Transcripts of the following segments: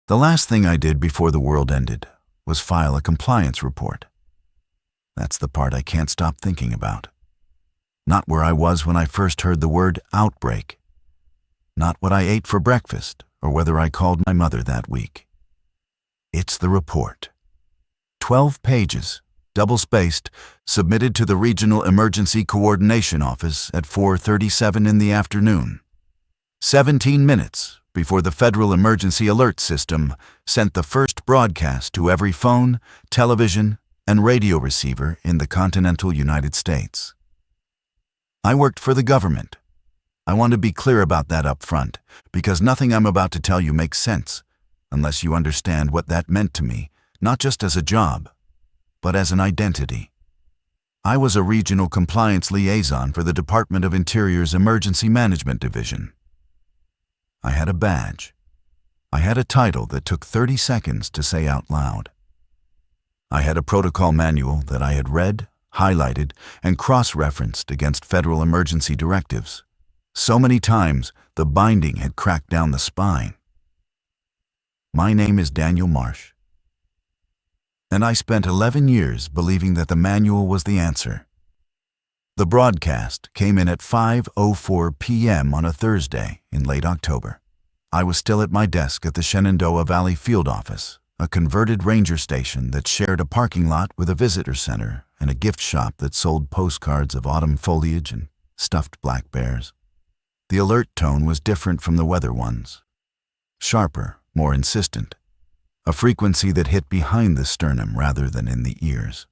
The last thing I did before the world ended was file a compliance report. That's the part I can't stop thinking about. Not where I was when I first heard the word outbreak. Not what I ate for breakfast or whether I called my mother that week. It's the report. 12 pages, double-spaced, submitted to the Regional Emergency Coordination Office at 4:37 in the afternoon. 17 minutes before the Federal Emergency Alert System sent the first broadcast to every phone, television, and radio receiver in the continental United States. I worked for the government. I want to be clear about that up front, because nothing I'm about to tell you makes sense unless you understand what that meant to me, not just as a job, but as an identity. I was a regional compliance liaison for the Department of Interior's Emergency Management Division. I had a badge. I had a title that took 30 seconds to say out loud. I had a protocol manual that I had read, highlighted, and cross-referenced against federal emergency directives. So many times, the binding had cracked down the spine. My name is Daniel Marsh, and I spent 11 years believing that the manual was the answer. The broadcast came in at 5:04 p.m. on a Thursday in late October. I was still at my desk at the Shenandoah Valley Field Office, a converted ranger station that shared a parking lot with a visitor center and a gift shop that sold postcards of autumn foliage and stuffed black bears. The alert tone was different from the weather ones. Sharper, more insistent. A frequency that hit behind the sternum rather than in the ears.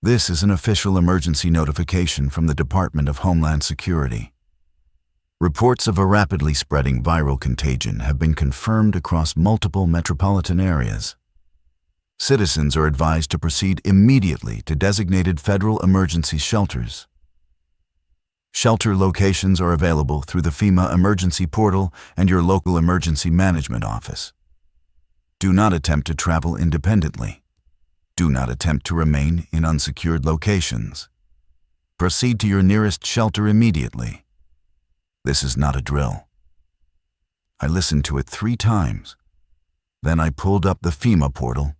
This is an official emergency notification from the Department of Homeland Security. Reports of a rapidly spreading viral contagion have been confirmed across multiple metropolitan areas. Citizens are advised to proceed immediately to designated federal emergency shelters. Shelter locations are available through the FEMA Emergency Portal and your local emergency management office. Do not attempt to travel independently. Do not attempt to remain in unsecured locations. Proceed to your nearest shelter immediately. This is not a drill. I listened to it 3 times. Then I pulled up the FEMA portal,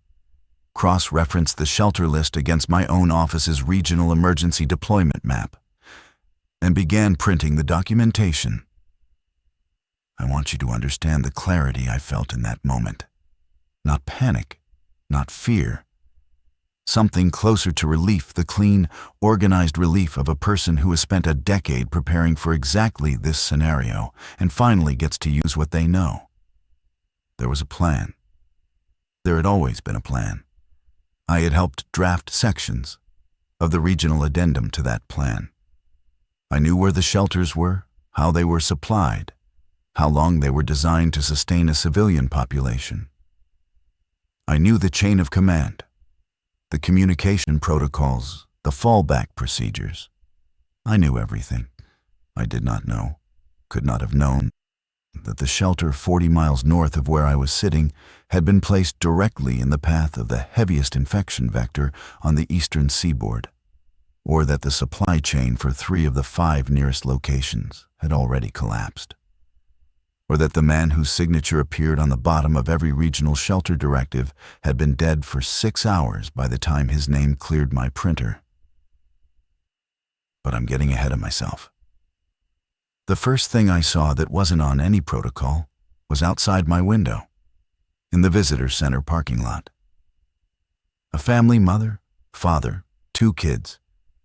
cross-referenced the shelter list against my own office's regional emergency deployment map, and began printing the documentation. I want you to understand the clarity I felt in that moment. Not panic, not fear. Something closer to relief, the clean, organized relief of a person who has spent a decade preparing for exactly this scenario and finally gets to use what they know. There was a plan. There had always been a plan. I had helped draft sections of the regional addendum to that plan. I knew where the shelters were, how they were supplied, how long they were designed to sustain a civilian population. I knew the chain of command, the communication protocols, the fallback procedures. I knew everything. I did not know, could not have known, that the shelter 40 miles north of where I was sitting had been placed directly in the path of the heaviest infection vector on the eastern seaboard, or that the supply chain for 3 of the 5 nearest locations had already collapsed, or that the man whose signature appeared on the bottom of every regional shelter directive had been dead for 6 hours by the time his name cleared my printer. But I'm getting ahead of myself. The first thing I saw that wasn't on any protocol was outside my window, in the visitor center parking lot. A family mother, father, 2 kids,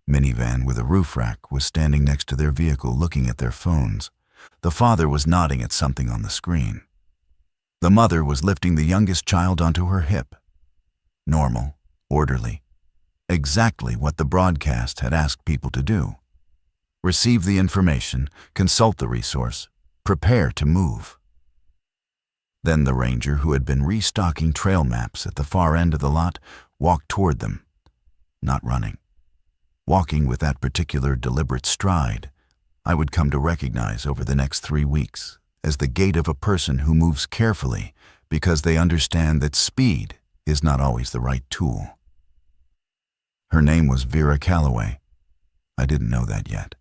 minivan with a roof rack was standing next to their vehicle looking at their phones. The father was nodding at something on the screen. The mother was lifting the youngest child onto her hip. Normal, orderly, exactly what the broadcast had asked people to do. Receive the information, consult the resource, prepare to move. Then the ranger, who had been restocking trail maps at the far end of the lot, walked toward them, not running, walking with that particular deliberate stride I would come to recognize over the next 3 weeks as the gait of a person who moves carefully because they understand that speed is not always the right tool. Her name was Vera Calloway. I didn't know that yet.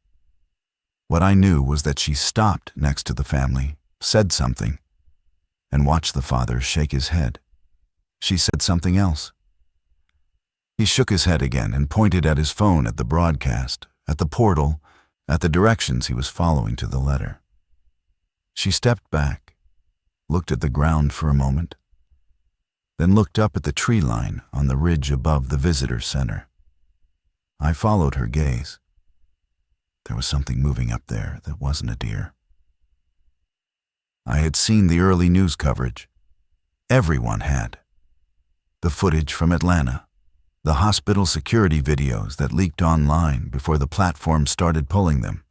What I knew was that she stopped next to the family, said something, and watched the father shake his head. She said something else. He shook his head again and pointed at his phone at the broadcast, at the portal, at the directions he was following to the letter. She stepped back, looked at the ground for a moment, then looked up at the tree line on the ridge above the visitor center. I followed her gaze. There was something moving up there that wasn't a deer. I had seen the early news coverage. Everyone had. The footage from Atlanta, the hospital security videos that leaked online before the platform started pulling them,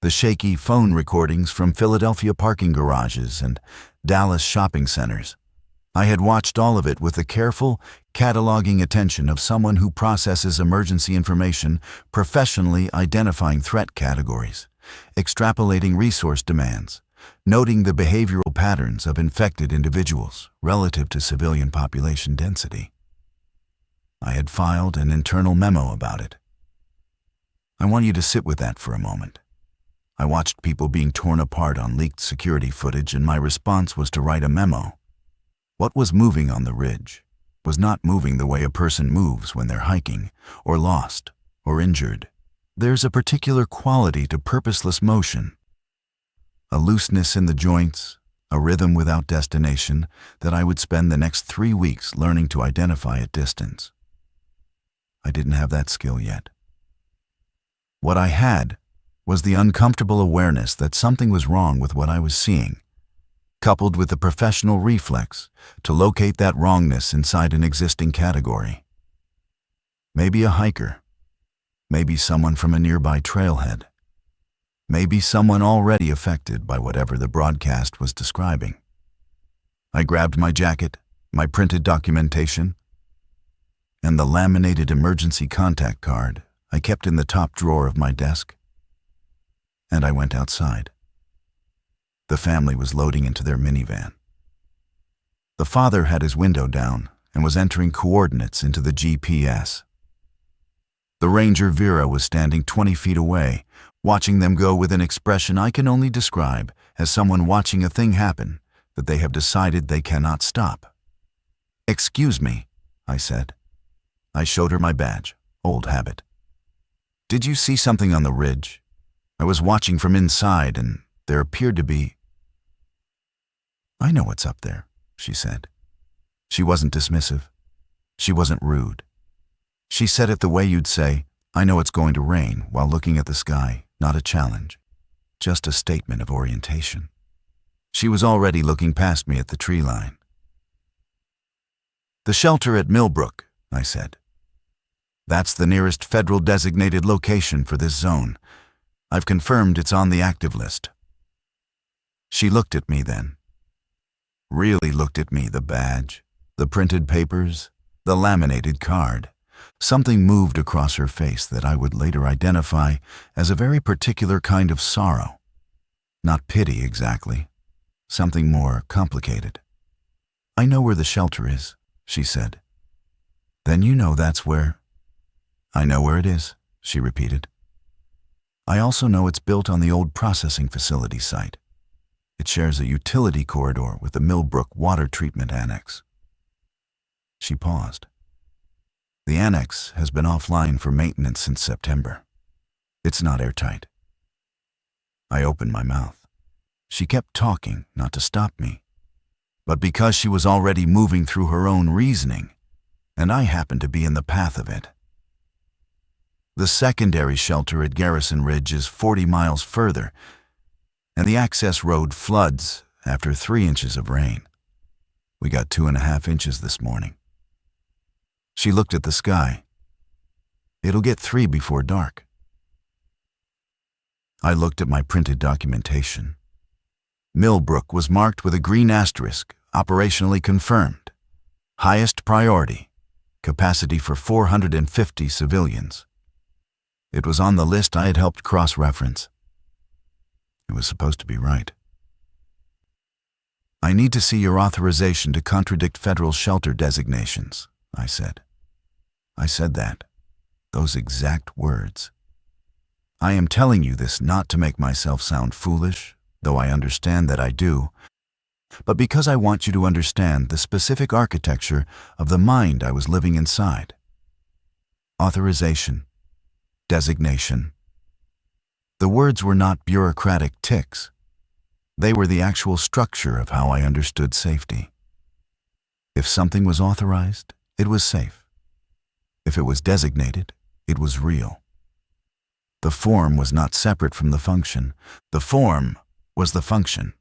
the shaky phone recordings from Philadelphia parking garages and Dallas shopping centers. I had watched all of it with the careful, cataloging attention of someone who processes emergency information, professionally identifying threat categories, extrapolating resource demands, noting the behavioral patterns of infected individuals relative to civilian population density. I had filed an internal memo about it. I want you to sit with that for a moment. I watched people being torn apart on leaked security footage, and my response was to write a memo. What was moving on the ridge was not moving the way a person moves when they're hiking, or lost, or injured. There's a particular quality to purposeless motion, a looseness in the joints, a rhythm without destination that I would spend the next 3 weeks learning to identify at distance. I didn't have that skill yet. What I had was the uncomfortable awareness that something was wrong with what I was seeing, coupled with the professional reflex to locate that wrongness inside an existing category. Maybe a hiker, maybe someone from a nearby trailhead, maybe someone already affected by whatever the broadcast was describing. I grabbed my jacket, my printed documentation, and the laminated emergency contact card I kept in the top drawer of my desk, and I went outside. The family was loading into their minivan. The father had his window down and was entering coordinates into the GPS. The ranger Vera was standing 20 feet away, watching them go with an expression I can only describe as someone watching a thing happen that they have decided they cannot stop. "Excuse me," I said. I showed her my badge, old habit. "Did you see something on the ridge? I was watching from inside and there appeared to be—" "I know what's up there," she said. She wasn't dismissive. She wasn't rude. She said it the way you'd say, "I know it's going to rain," while looking at the sky, not a challenge, just a statement of orientation. She was already looking past me at the tree line. "The shelter at Millbrook," I said. "That's the nearest federal designated location for this zone. I've confirmed it's on the active list." She looked at me then. Really looked at me, the badge, the printed papers, the laminated card. Something moved across her face that I would later identify as a very particular kind of sorrow. Not pity exactly, something more complicated. "I know where the shelter is," she said. "Then you know that's where—" "I know where it is," she repeated. "I also know it's built on the old processing facility site. It shares a utility corridor with the Millbrook Water Treatment Annex." She paused. "The annex has been offline for maintenance since September. It's not airtight." I opened my mouth. She kept talking, not to stop me, but because she was already moving through her own reasoning, and I happened to be in the path of it. "The secondary shelter at Garrison Ridge is 40 miles further, and the access road floods after 3 inches of rain. We got 2.5 inches this morning." She looked at the sky. "It'll get 3 before dark." I looked at my printed documentation. Millbrook was marked with a green asterisk, operationally confirmed. Highest priority, capacity for 450 civilians. It was on the list I had helped cross-reference. It was supposed to be right. "I need to see your authorization to contradict federal shelter designations," I said. I said that, those exact words. I am telling you this not to make myself sound foolish, though I understand that I do. but because I want you to understand the specific architecture of the mind I was living inside. Authorization. Designation. The words were not bureaucratic tics. They were the actual structure of how I understood safety. If something was authorized, it was safe. If it was designated, it was real. The form was not separate from the function. The form was the function.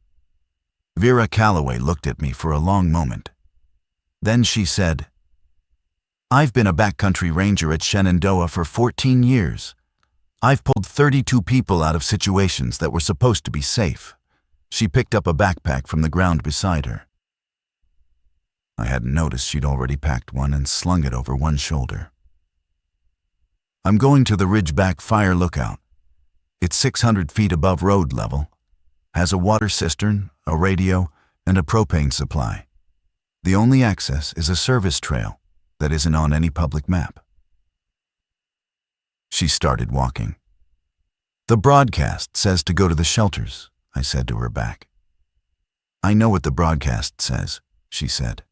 Vera Calloway looked at me for a long moment. Then she said, "I've been a backcountry ranger at Shenandoah for 14 years. I've pulled 32 people out of situations that were supposed to be safe." She picked up a backpack from the ground beside her. I hadn't noticed she'd already packed one and slung it over one shoulder. "I'm going to the Ridgeback Fire Lookout. It's 600 feet above road level, has a water cistern, a radio, and a propane supply. The only access is a service trail that isn't on any public map." She started walking. "The broadcast says to go to the shelters," I said to her back. "I know what the broadcast says," she said.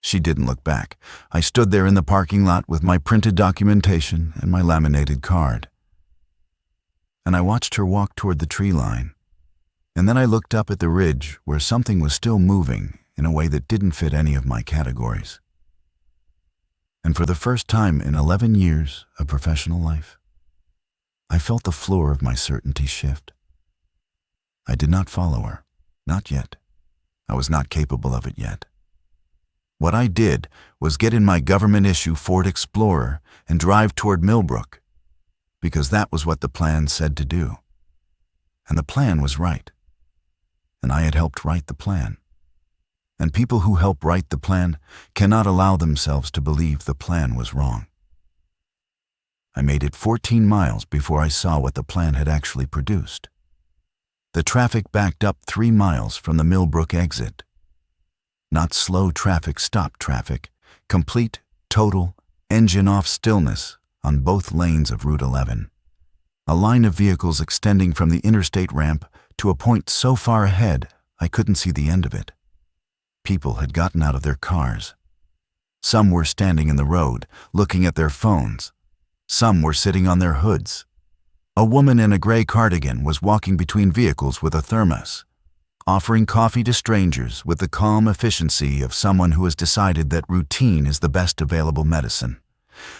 She didn't look back. I stood there in the parking lot with my printed documentation and my laminated card. And I watched her walk toward the tree line. And then I looked up at the ridge where something was still moving in a way that didn't fit any of my categories. And for the first time in 11 years of professional life, I felt the floor of my certainty shift. I did not follow her. Not yet. I was not capable of it yet. What I did was get in my government-issue Ford Explorer and drive toward Millbrook, because that was what the plan said to do. And the plan was right. And I had helped write the plan. And people who help write the plan cannot allow themselves to believe the plan was wrong. I made it 14 miles before I saw what the plan had actually produced. The traffic backed up 3 miles from the Millbrook exit. Not slow traffic, stop traffic, complete, total, engine-off stillness on both lanes of Route 11. A line of vehicles extending from the interstate ramp to a point so far ahead I couldn't see the end of it. People had gotten out of their cars. Some were standing in the road, looking at their phones. Some were sitting on their hoods. A woman in a gray cardigan was walking between vehicles with a thermos, offering coffee to strangers with the calm efficiency of someone who has decided that routine is the best available medicine.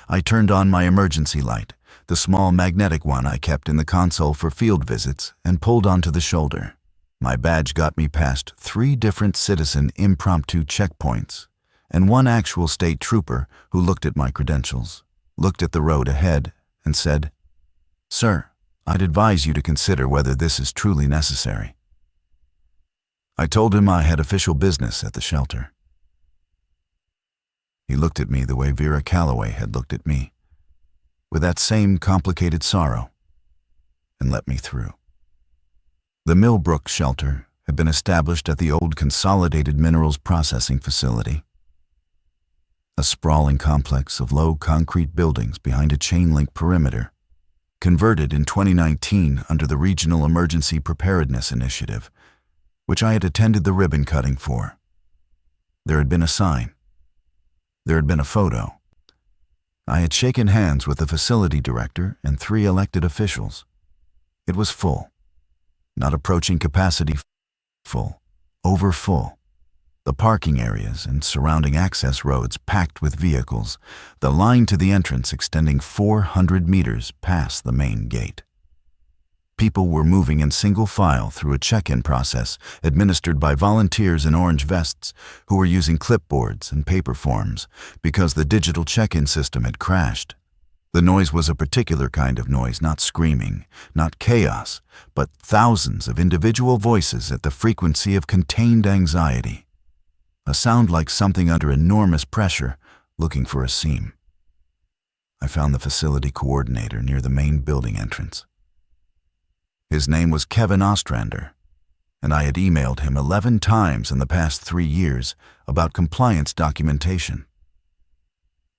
I turned on my emergency light, the small magnetic one I kept in the console for field visits, and pulled onto the shoulder. My badge got me past 3 different citizen impromptu checkpoints, and one actual state trooper who looked at my credentials, looked at the road ahead, and said, "Sir, I'd advise you to consider whether this is truly necessary." I told him I had official business at the shelter. He looked at me the way Vera Calloway had looked at me, with that same complicated sorrow, and let me through. The Millbrook shelter had been established at the old Consolidated Minerals Processing Facility, a sprawling complex of low concrete buildings behind a chain-link perimeter, converted in 2019 under the Regional Emergency Preparedness Initiative, which I had attended the ribbon cutting for. There had been a sign. There had been a photo. I had shaken hands with the facility director and 3 elected officials. It was full. Not approaching capacity, full. Over full. The parking areas and surrounding access roads packed with vehicles, the line to the entrance extending 400 meters past the main gate. People were moving in single file through a check-in process administered by volunteers in orange vests who were using clipboards and paper forms because the digital check-in system had crashed. The noise was a particular kind of noise, not screaming, not chaos, but thousands of individual voices at the frequency of contained anxiety. A sound like something under enormous pressure, looking for a seam. I found the facility coordinator near the main building entrance. His name was Kevin Ostrander, and I had emailed him 11 times in the past 3 years about compliance documentation.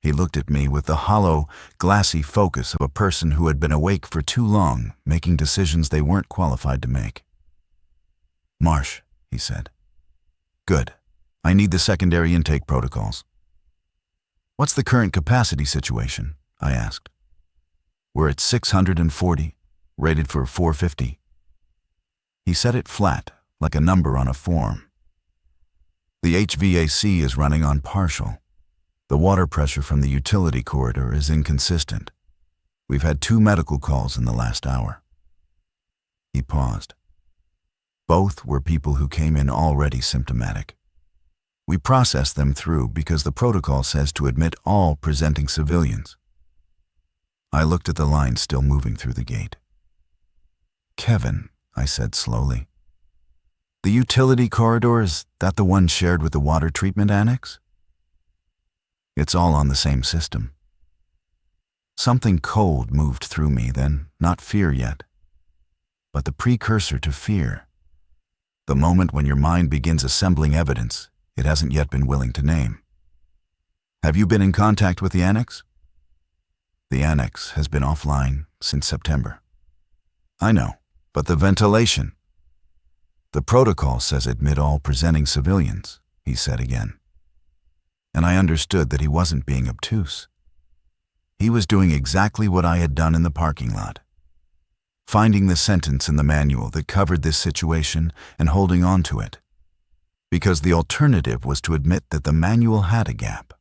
He looked at me with the hollow, glassy focus of a person who had been awake for too long, making decisions they weren't qualified to make. "Marsh," he said, Good. I need the secondary intake protocols. What's the current capacity situation? I asked. We're at 640, rated for 450. He said it flat, like a number on a form. The HVAC is running on partial. The water pressure from the utility corridor is inconsistent. We've had 2 medical calls in the last hour. He paused. Both were people who came in already symptomatic. We processed them through because the protocol says to admit all presenting civilians. I looked at the line still moving through the gate. Kevin, I said slowly. The utility corridor, is that the one shared with the water treatment annex? It's all on the same system. Something cold moved through me then, not fear yet, but the precursor to fear. The moment when your mind begins assembling evidence it hasn't yet been willing to name. Have you been in contact with the annex? The annex has been offline since September. I know, but the ventilation. The protocol says admit all presenting civilians, he said again. And I understood that he wasn't being obtuse. He was doing exactly what I had done in the parking lot. Finding the sentence in the manual that covered this situation and holding on to it. Because the alternative was to admit that the manual had a gap.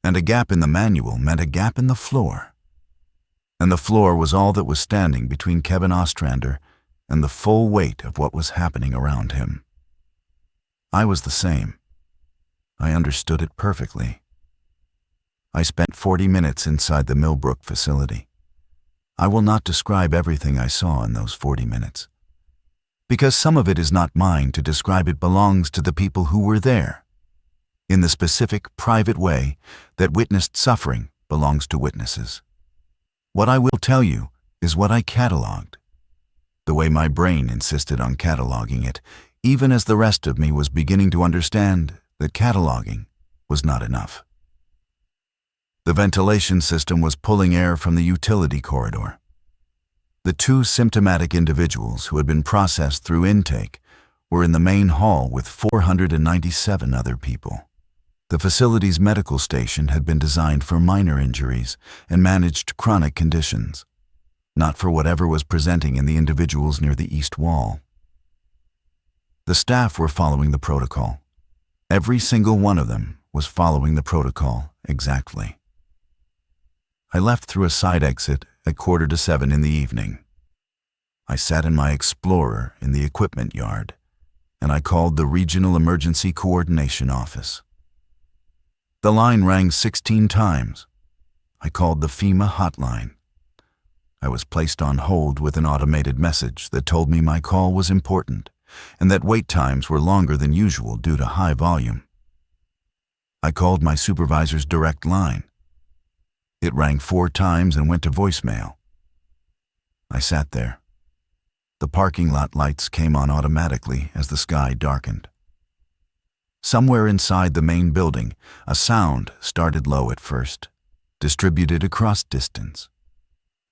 And a gap in the manual meant a gap in the floor. And the floor was all that was standing between Kevin Ostrander and the full weight of what was happening around him. I was the same. I understood it perfectly. I spent 40 minutes inside the Millbrook facility. I will not describe everything I saw in those 40 minutes. Because some of it is not mine to describe, it belongs to the people who were there. In the specific, private way that witnessed suffering belongs to witnesses. What I will tell you is what I cataloged. The way my brain insisted on cataloging it, even as the rest of me was beginning to understand that cataloging was not enough. The ventilation system was pulling air from the utility corridor. The 2 symptomatic individuals who had been processed through intake were in the main hall with 497 other people. The facility's medical station had been designed for minor injuries and managed chronic conditions, not for whatever was presenting in the individuals near the east wall. The staff were following the protocol. Every single one of them was following the protocol exactly. I left through a side exit at 6:45 in the evening. I sat in my Explorer in the equipment yard, and I called the Regional Emergency Coordination Office. The line rang 16 times. I called the FEMA hotline. I was placed on hold with an automated message that told me my call was important and that wait times were longer than usual due to high volume. I called my supervisor's direct line. It rang 4 times and went to voicemail. I sat there. The parking lot lights came on automatically as the sky darkened. Somewhere inside the main building, a sound started low at first, distributed across distance.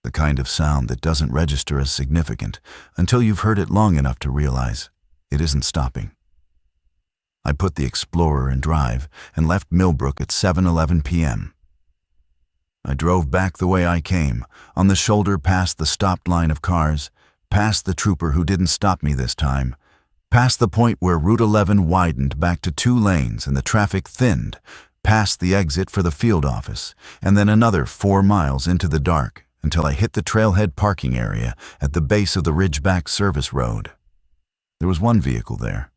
The kind of sound that doesn't register as significant until you've heard it long enough to realize it isn't stopping. I put the Explorer in drive and left Millbrook at 7:11 p.m. I drove back the way I came, on the shoulder past the stopped line of cars, past the trooper who didn't stop me this time, past the point where Route 11 widened back to 2 lanes and the traffic thinned, past the exit for the field office, and then another 4 miles into the dark until I hit the trailhead parking area at the base of the Ridgeback Service Road. There was one vehicle there,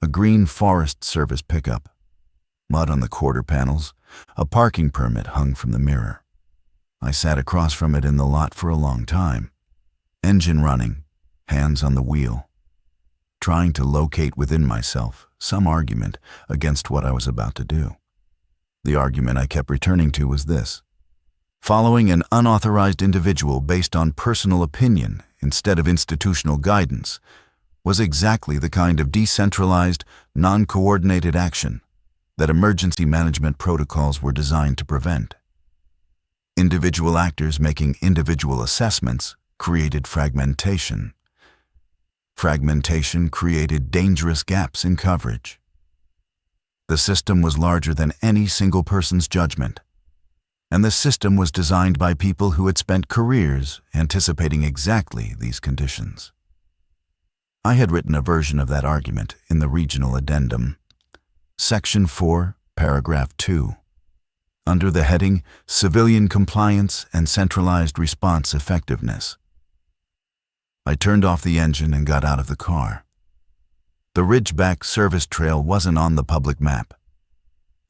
a green Forest Service pickup, mud on the quarter panels, a parking permit hung from the mirror. I sat across from it in the lot for a long time, engine running, hands on the wheel, trying to locate within myself some argument against what I was about to do. The argument I kept returning to was this: following an unauthorized individual based on personal opinion instead of institutional guidance was exactly the kind of decentralized, non-coordinated action that emergency management protocols were designed to prevent. Individual actors making individual assessments created fragmentation. Fragmentation created dangerous gaps in coverage. The system was larger than any single person's judgment, and the system was designed by people who had spent careers anticipating exactly these conditions. I had written a version of that argument in the regional addendum, Section 4, Paragraph 2, under the heading Civilian Compliance and Centralized Response Effectiveness. I turned off the engine and got out of the car. The Ridgeback service trail wasn't on the public map,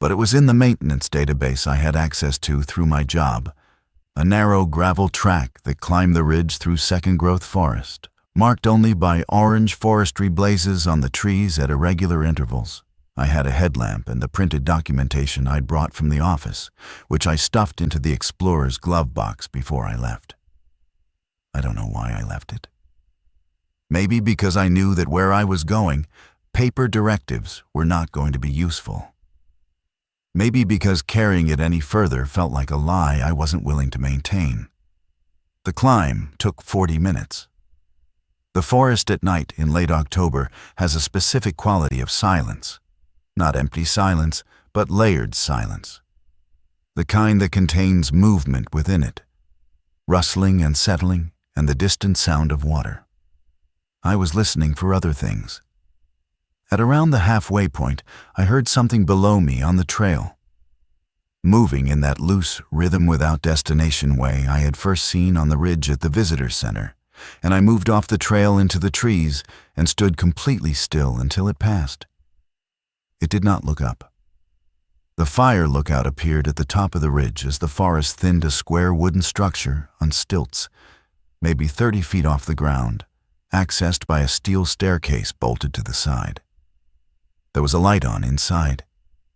but it was in the maintenance database I had access to through my job, a narrow gravel track that climbed the ridge through second-growth forest, marked only by orange forestry blazes on the trees at irregular intervals. I had a headlamp and the printed documentation I'd brought from the office, which I stuffed into the explorer's glove box before I left. I don't know why I left it. Maybe because I knew that where I was going, paper directives were not going to be useful. Maybe because carrying it any further felt like a lie I wasn't willing to maintain. The climb took 40 minutes. The forest at night in late October has a specific quality of silence. Not empty silence, but layered silence. The kind that contains movement within it, rustling and settling, and the distant sound of water. I was listening for other things. At around the halfway point, I heard something below me on the trail, moving in that loose, rhythm without destination way I had first seen on the ridge at the visitor center, and I moved off the trail into the trees and stood completely still until it passed. It did not look up. The fire lookout appeared at the top of the ridge as the forest thinned a square wooden structure on stilts, maybe 30 feet off the ground, accessed by a steel staircase bolted to the side. There was a light on inside,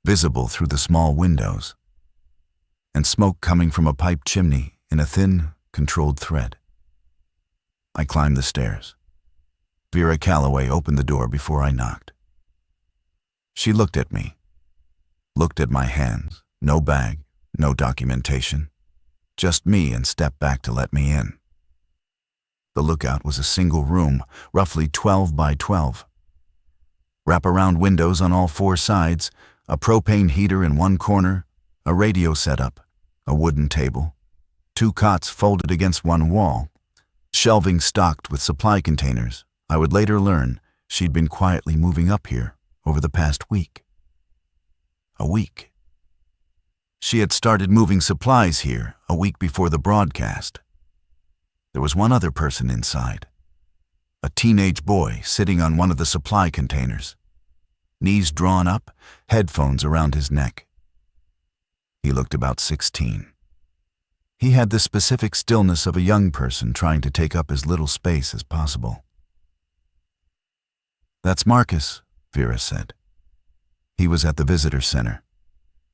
visible through the small windows, and smoke coming from a pipe chimney in a thin, controlled thread. I climbed the stairs. Vera Calloway opened the door before I knocked. She looked at me, looked at my hands, no bag, no documentation, just me, and stepped back to let me in. The lookout was a single room, roughly 12 by 12. Wraparound windows on all four sides, a propane heater in one corner, a radio setup, a wooden table, 2 cots folded against one wall, shelving stocked with supply containers. I would later learn she'd been quietly moving up here over the past week. A week. She had started moving supplies here a week before the broadcast. There was one other person inside, a teenage boy sitting on one of the supply containers, knees drawn up, headphones around his neck. He looked about 16. He had the specific stillness of a young person trying to take up as little space as possible. "That's Marcus," Vera said. He was at the visitor center.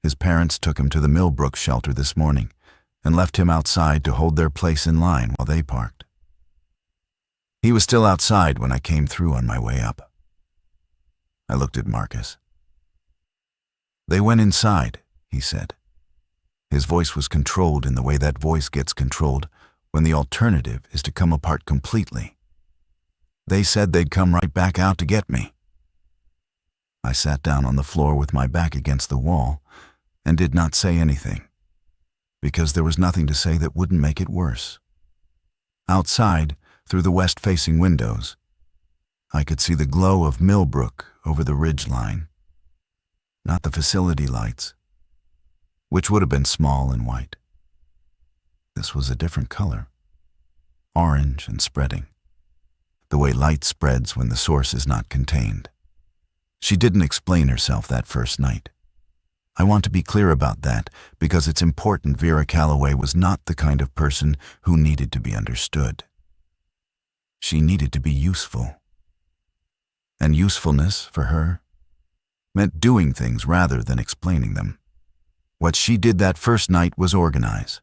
His parents took him to the Millbrook shelter this morning and left him outside to hold their place in line while they parked. He was still outside when I came through on my way up. I looked at Marcus. "They went inside," he said. His voice was controlled in the way that voice gets controlled when the alternative is to come apart completely. "They said they'd come right back out to get me." I sat down on the floor with my back against the wall and did not say anything, because there was nothing to say that wouldn't make it worse. Outside, through the west-facing windows, I could see the glow of Millbrook over the ridge line, not the facility lights, which would have been small and white. This was a different color, orange and spreading, the way light spreads when the source is not contained. She didn't explain herself that first night. I want to be clear about that because it's important Vera Calloway was not the kind of person who needed to be understood. She needed to be useful. And usefulness, for her, meant doing things rather than explaining them. What she did that first night was organize.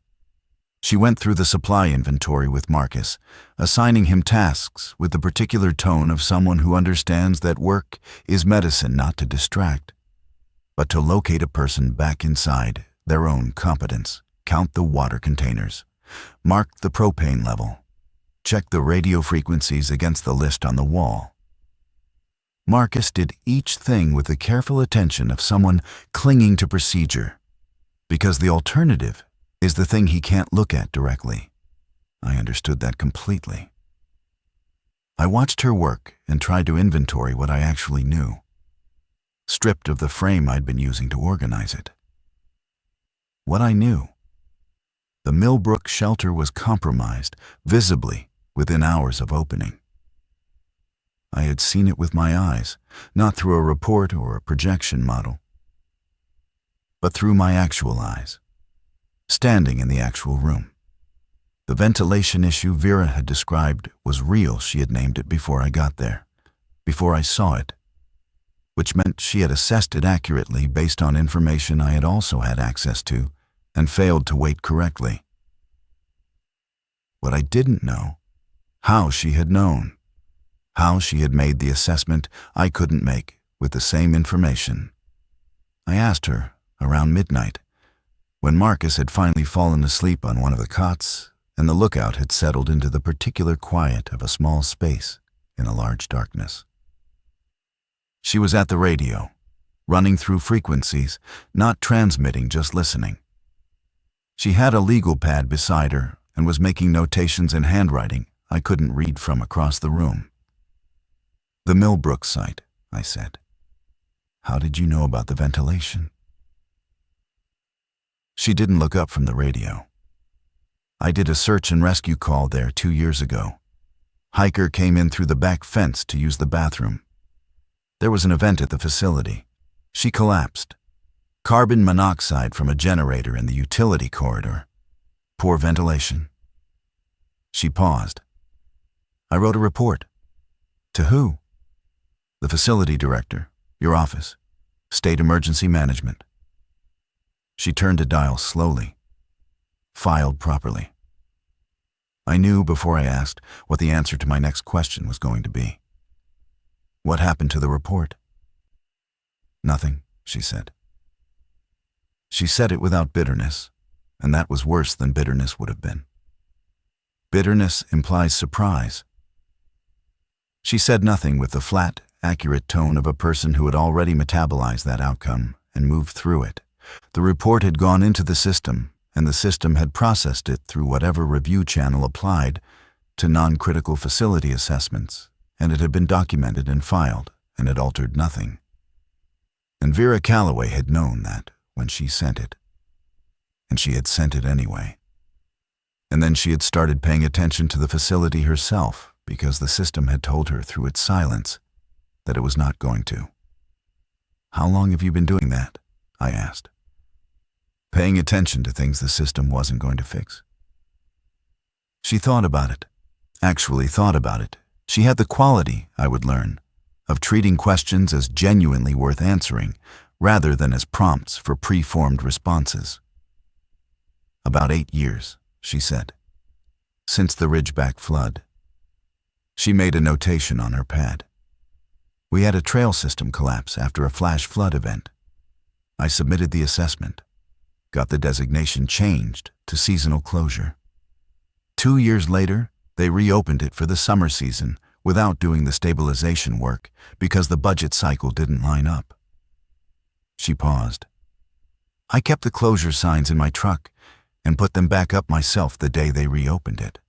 She went through the supply inventory with Marcus, assigning him tasks with the particular tone of someone who understands that work is medicine not to distract, but to locate a person back inside their own competence, count the water containers, mark the propane level, checked the radio frequencies against the list on the wall. Marcus did each thing with the careful attention of someone clinging to procedure, because the alternative is the thing he can't look at directly. I understood that completely. I watched her work and tried to inventory what I actually knew, stripped of the frame I'd been using to organize it. What I knew: the Millbrook shelter was compromised, visibly, within hours of opening. I had seen it with my eyes, not through a report or a projection model, but through my actual eyes, standing in the actual room. The ventilation issue Vera had described was real. She had named it before I got there, before I saw it, which meant she had assessed it accurately based on information I had also had access to and failed to weight correctly. What I didn't know: how she had known, how she had made the assessment I couldn't make with the same information. I asked her around midnight, when Marcus had finally fallen asleep on one of the cots and the lookout had settled into the particular quiet of a small space in a large darkness. She was at the radio, running through frequencies, not transmitting, just listening. She had a legal pad beside her and was making notations in handwriting I couldn't read from across the room. "The Millbrook site," I said. "How did you know about the ventilation?" She didn't look up from the radio. "I did a search and rescue call there 2 years ago. Hiker came in through the back fence to use the bathroom. There was an event at the facility. She collapsed. Carbon monoxide from a generator in the utility corridor. Poor ventilation." She paused. "I wrote a report." "To who?" "The facility director, your office, State Emergency Management." She turned to dial slowly, filed properly. I knew before I asked what the answer to my next question was going to be. "What happened to the report?" "Nothing," she said. She said it without bitterness, and that was worse than bitterness would have been. Bitterness implies surprise. She said nothing with the flat, accurate tone of a person who had already metabolized that outcome and moved through it. The report had gone into the system, and the system had processed it through whatever review channel applied to non-critical facility assessments, and it had been documented and filed, and had altered nothing. And Vera Calloway had known that when she sent it. And she had sent it anyway. And then she had started paying attention to the facility herself, because the system had told her through its silence that it was not going to. "How long have you been doing that?" I asked. "Paying attention to things the system wasn't going to fix." She thought about it, actually thought about it. She had the quality, I would learn, of treating questions as genuinely worth answering, rather than as prompts for preformed responses. "About 8 years, she said, "since the Ridgeback flood." She made a notation on her pad. "We had a trail system collapse after a flash flood event. I submitted the assessment, got the designation changed to seasonal closure. 2 years later, they reopened it for the summer season without doing the stabilization work because the budget cycle didn't line up." She paused. "I kept the closure signs in my truck and put them back up myself the day they reopened it."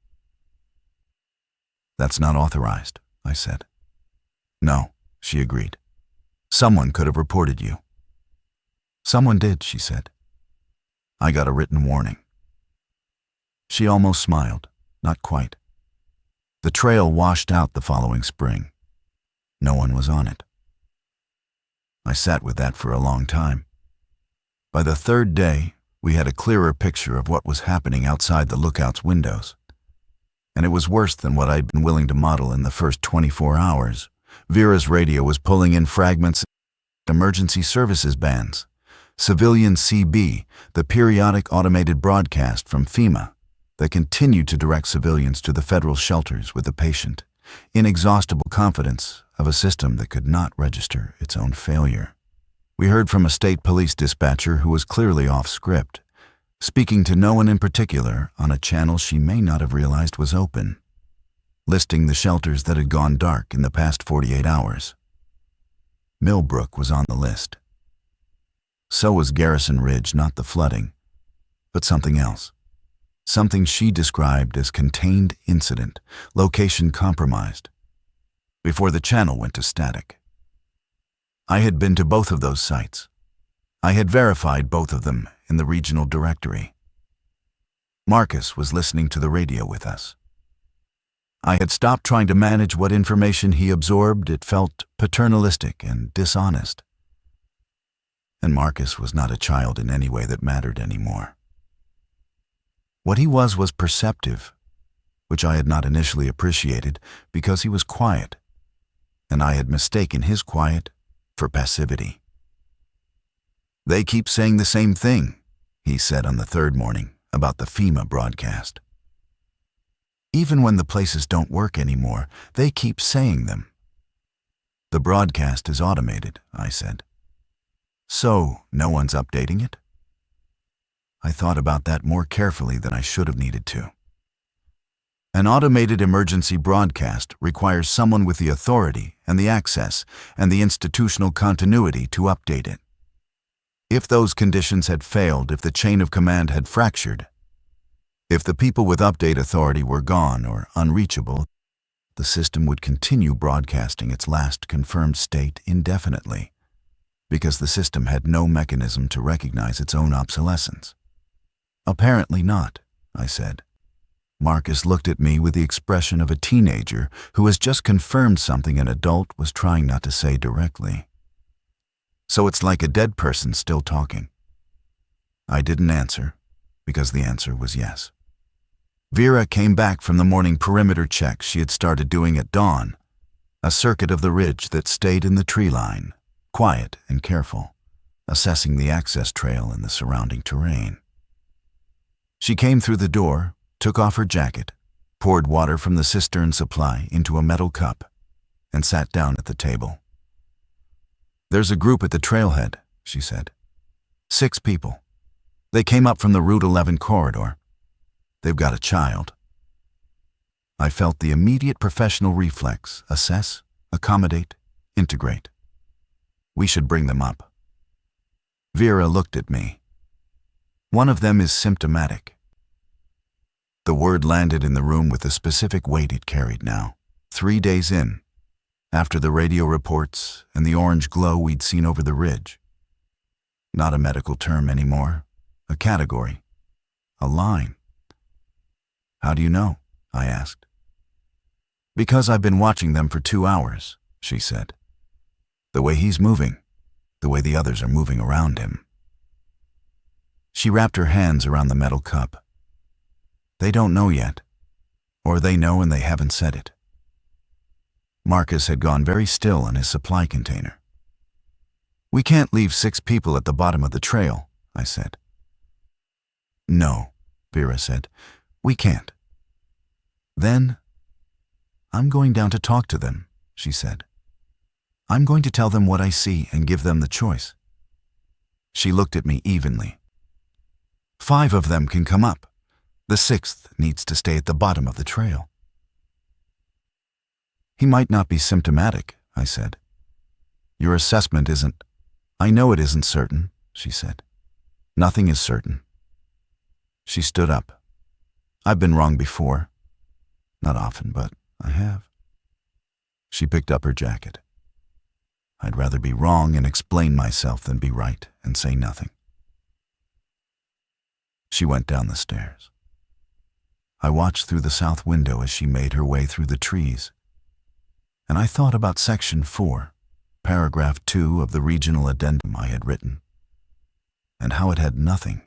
"That's not authorized," I said. "No," she agreed. "Someone could have reported you." "Someone did," she said. "I got a written warning." She almost smiled, not quite. The trail washed out the following spring. No one was on it. I sat with that for a long time. By the third day, we had a clearer picture of what was happening outside the lookout's windows. And it was worse than what I'd been willing to model in the first 24 hours. Vera's radio was pulling in fragments of emergency services bands, Civilian CB, the periodic automated broadcast from FEMA that continued to direct civilians to the federal shelters with the patient, inexhaustible confidence of a system that could not register its own failure. We heard from a state police dispatcher who was clearly off script, speaking to no one in particular on a channel she may not have realized was open. listing the shelters that had gone dark in the past 48 hours. Millbrook was on the list. So was Garrison Ridge, not the flooding, but something else. Something she described as contained incident, location compromised, before the channel went to static. I had been to both of those sites. I had verified both of them in the regional directory. Marcus was listening to the radio with us. I had stopped trying to manage what information he absorbed. It felt paternalistic and dishonest. And Marcus was not a child in any way that mattered anymore. What he was perceptive, which I had not initially appreciated because he was quiet, and I had mistaken his quiet for passivity. "They keep saying the same thing," he said on the third morning about the FEMA broadcast. "Even when the places don't work anymore, they keep saying them." "The broadcast is automated," I said. "So, no one's updating it?" I thought about that more carefully than I should have needed to. An automated emergency broadcast requires someone with the authority and the access and the institutional continuity to update it. If those conditions had failed, if the chain of command had fractured, if the people with update authority were gone or unreachable, the system would continue broadcasting its last confirmed state indefinitely, because the system had no mechanism to recognize its own obsolescence. "Apparently not," I said. Marcus looked at me with the expression of a teenager who has just confirmed something an adult was trying not to say directly. "So it's like a dead person still talking." I didn't answer, because the answer was yes. Vera came back from the morning perimeter check she had started doing at dawn, a circuit of the ridge that stayed in the tree line, quiet and careful, assessing the access trail and the surrounding terrain. She came through the door, took off her jacket, poured water from the cistern supply into a metal cup, and sat down at the table. "There's a group at the trailhead," she said. 6 people. They came up from the Route 11 corridor. They've got a child." I felt the immediate professional reflex: assess, accommodate, integrate. "We should bring them up." Vera looked at me. "One of them is symptomatic." The word landed in the room with the specific weight it carried now, 3 days in, after the radio reports and the orange glow we'd seen over the ridge. Not a medical term anymore, a category, a line. "How do you know?" I asked. "Because I've been watching them for 2 hours," she said. "The way he's moving, the way the others are moving around him." She wrapped her hands around the metal cup. "They don't know yet, or they know and they haven't said it." Marcus had gone very still in his supply container. "We can't leave 6 people at the bottom of the trail," I said. "No," Vera said, "we can't." "Then, I'm going down to talk to them," she said. "I'm going to tell them what I see and give them the choice." She looked at me evenly. 5 of them can come up. The 6th needs to stay at the bottom of the trail." "He might not be symptomatic," I said. "Your assessment isn't—" "I know it isn't certain," she said. "Nothing is certain." She stood up. "I've been wrong before. Not often, but I have." She picked up her jacket. "I'd rather be wrong and explain myself than be right and say nothing." She went down the stairs. I watched through the south window as she made her way through the trees, and I thought about Section 4, Paragraph 2 of the regional addendum I had written, and how it had nothing,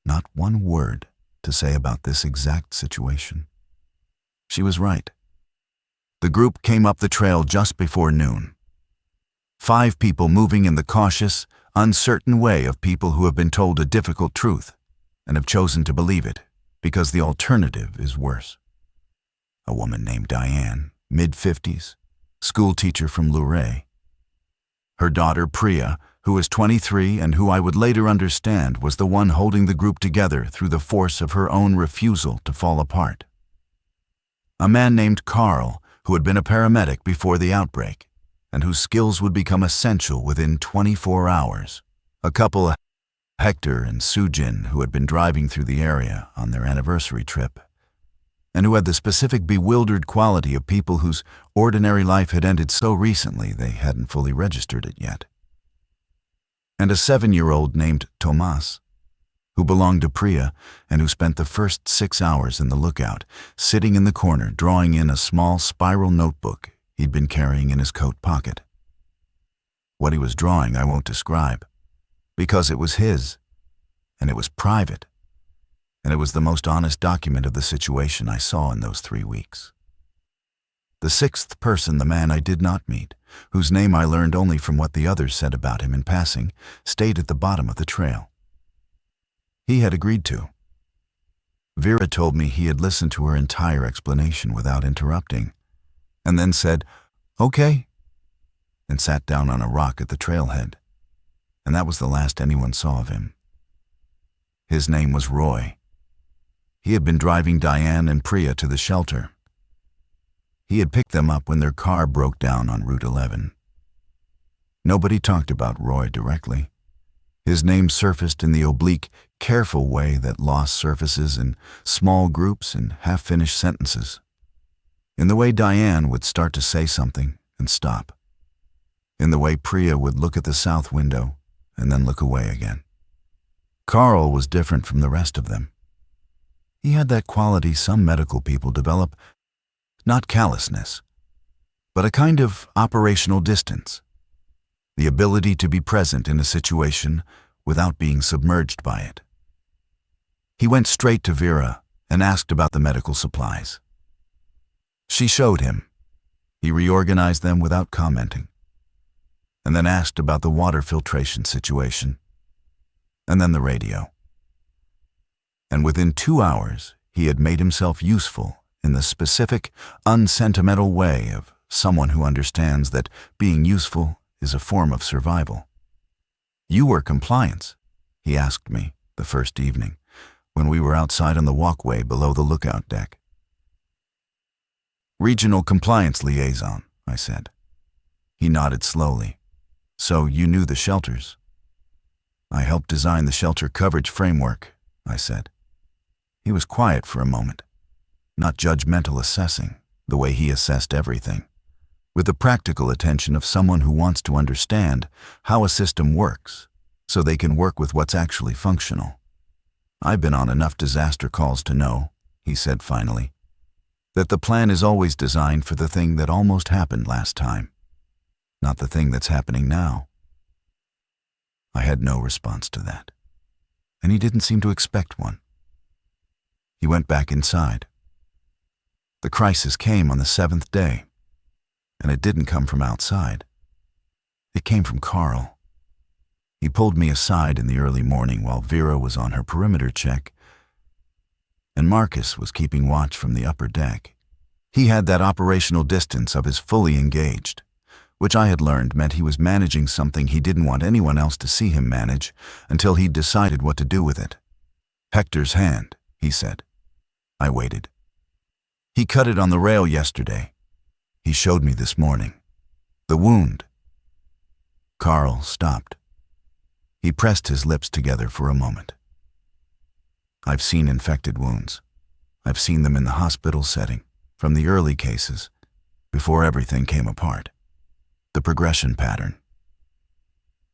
not one word, to say about this exact situation. She was right. The group came up the trail just before noon. 5 people moving in the cautious, uncertain way of people who have been told a difficult truth and have chosen to believe it because the alternative is worse. A woman named Diane, mid-50s, schoolteacher from Luray. Her daughter Priya, who was 23 and who I would later understand was the one holding the group together through the force of her own refusal to fall apart. A man named Carl, who had been a paramedic before the outbreak, and whose skills would become essential within 24 hours. A couple, Hector and Sujin, who had been driving through the area on their anniversary trip, and who had the specific bewildered quality of people whose ordinary life had ended so recently they hadn't fully registered it yet. And a 7-year-old named Tomas, who belonged to Priya and who spent the first 6 hours in the lookout, sitting in the corner drawing in a small spiral notebook he'd been carrying in his coat pocket. What he was drawing I won't describe, because it was his, and it was private, and it was the most honest document of the situation I saw in those 3 weeks. The 6th person, the man I did not meet, whose name I learned only from what the others said about him in passing, stayed at the bottom of the trail. He had agreed to. Vera told me he had listened to her entire explanation without interrupting, and then said, "Okay," and sat down on a rock at the trailhead, and that was the last anyone saw of him. His name was Roy. He had been driving Diane and Priya to the shelter. He had picked them up when their car broke down on Route 11. Nobody talked about Roy directly. His name surfaced in the oblique, careful way that loss surfaces in small groups and half-finished sentences. In the way Diane would start to say something and stop. In the way Priya would look at the south window and then look away again. Carl was different from the rest of them. He had that quality some medical people develop, not callousness, but a kind of operational distance. The ability to be present in a situation without being submerged by it. He went straight to Vera and asked about the medical supplies. She showed him. He reorganized them without commenting, and then asked about the water filtration situation, and then the radio. And within 2 hours, he had made himself useful in the specific, unsentimental way of someone who understands that being useful is a form of survival. "You were compliance," he asked me the first evening, when we were outside on the walkway below the lookout deck. "Regional compliance liaison," I said. He nodded slowly. "So you knew the shelters?" "I helped design the shelter coverage framework," I said. He was quiet for a moment, not judgmental assessing, the way he assessed everything, with the practical attention of someone who wants to understand how a system works so they can work with what's actually functional. "I've been on enough disaster calls to know," he said finally, "that the plan is always designed for the thing that almost happened last time, not the thing that's happening now." I had no response to that, and he didn't seem to expect one. He went back inside. The crisis came on the 7th day, and it didn't come from outside. It came from Carl. He pulled me aside in the early morning while Vera was on her perimeter check, and Marcus was keeping watch from the upper deck. He had that operational distance of his fully engaged, which I had learned meant he was managing something he didn't want anyone else to see him manage until he'd decided what to do with it. "Hector's hand," he said. I waited. "He cut it on the rail yesterday. He showed me this morning. The wound." Carl stopped. He pressed his lips together for a moment. "I've seen infected wounds. I've seen them in the hospital setting, from the early cases, before everything came apart. The progression pattern."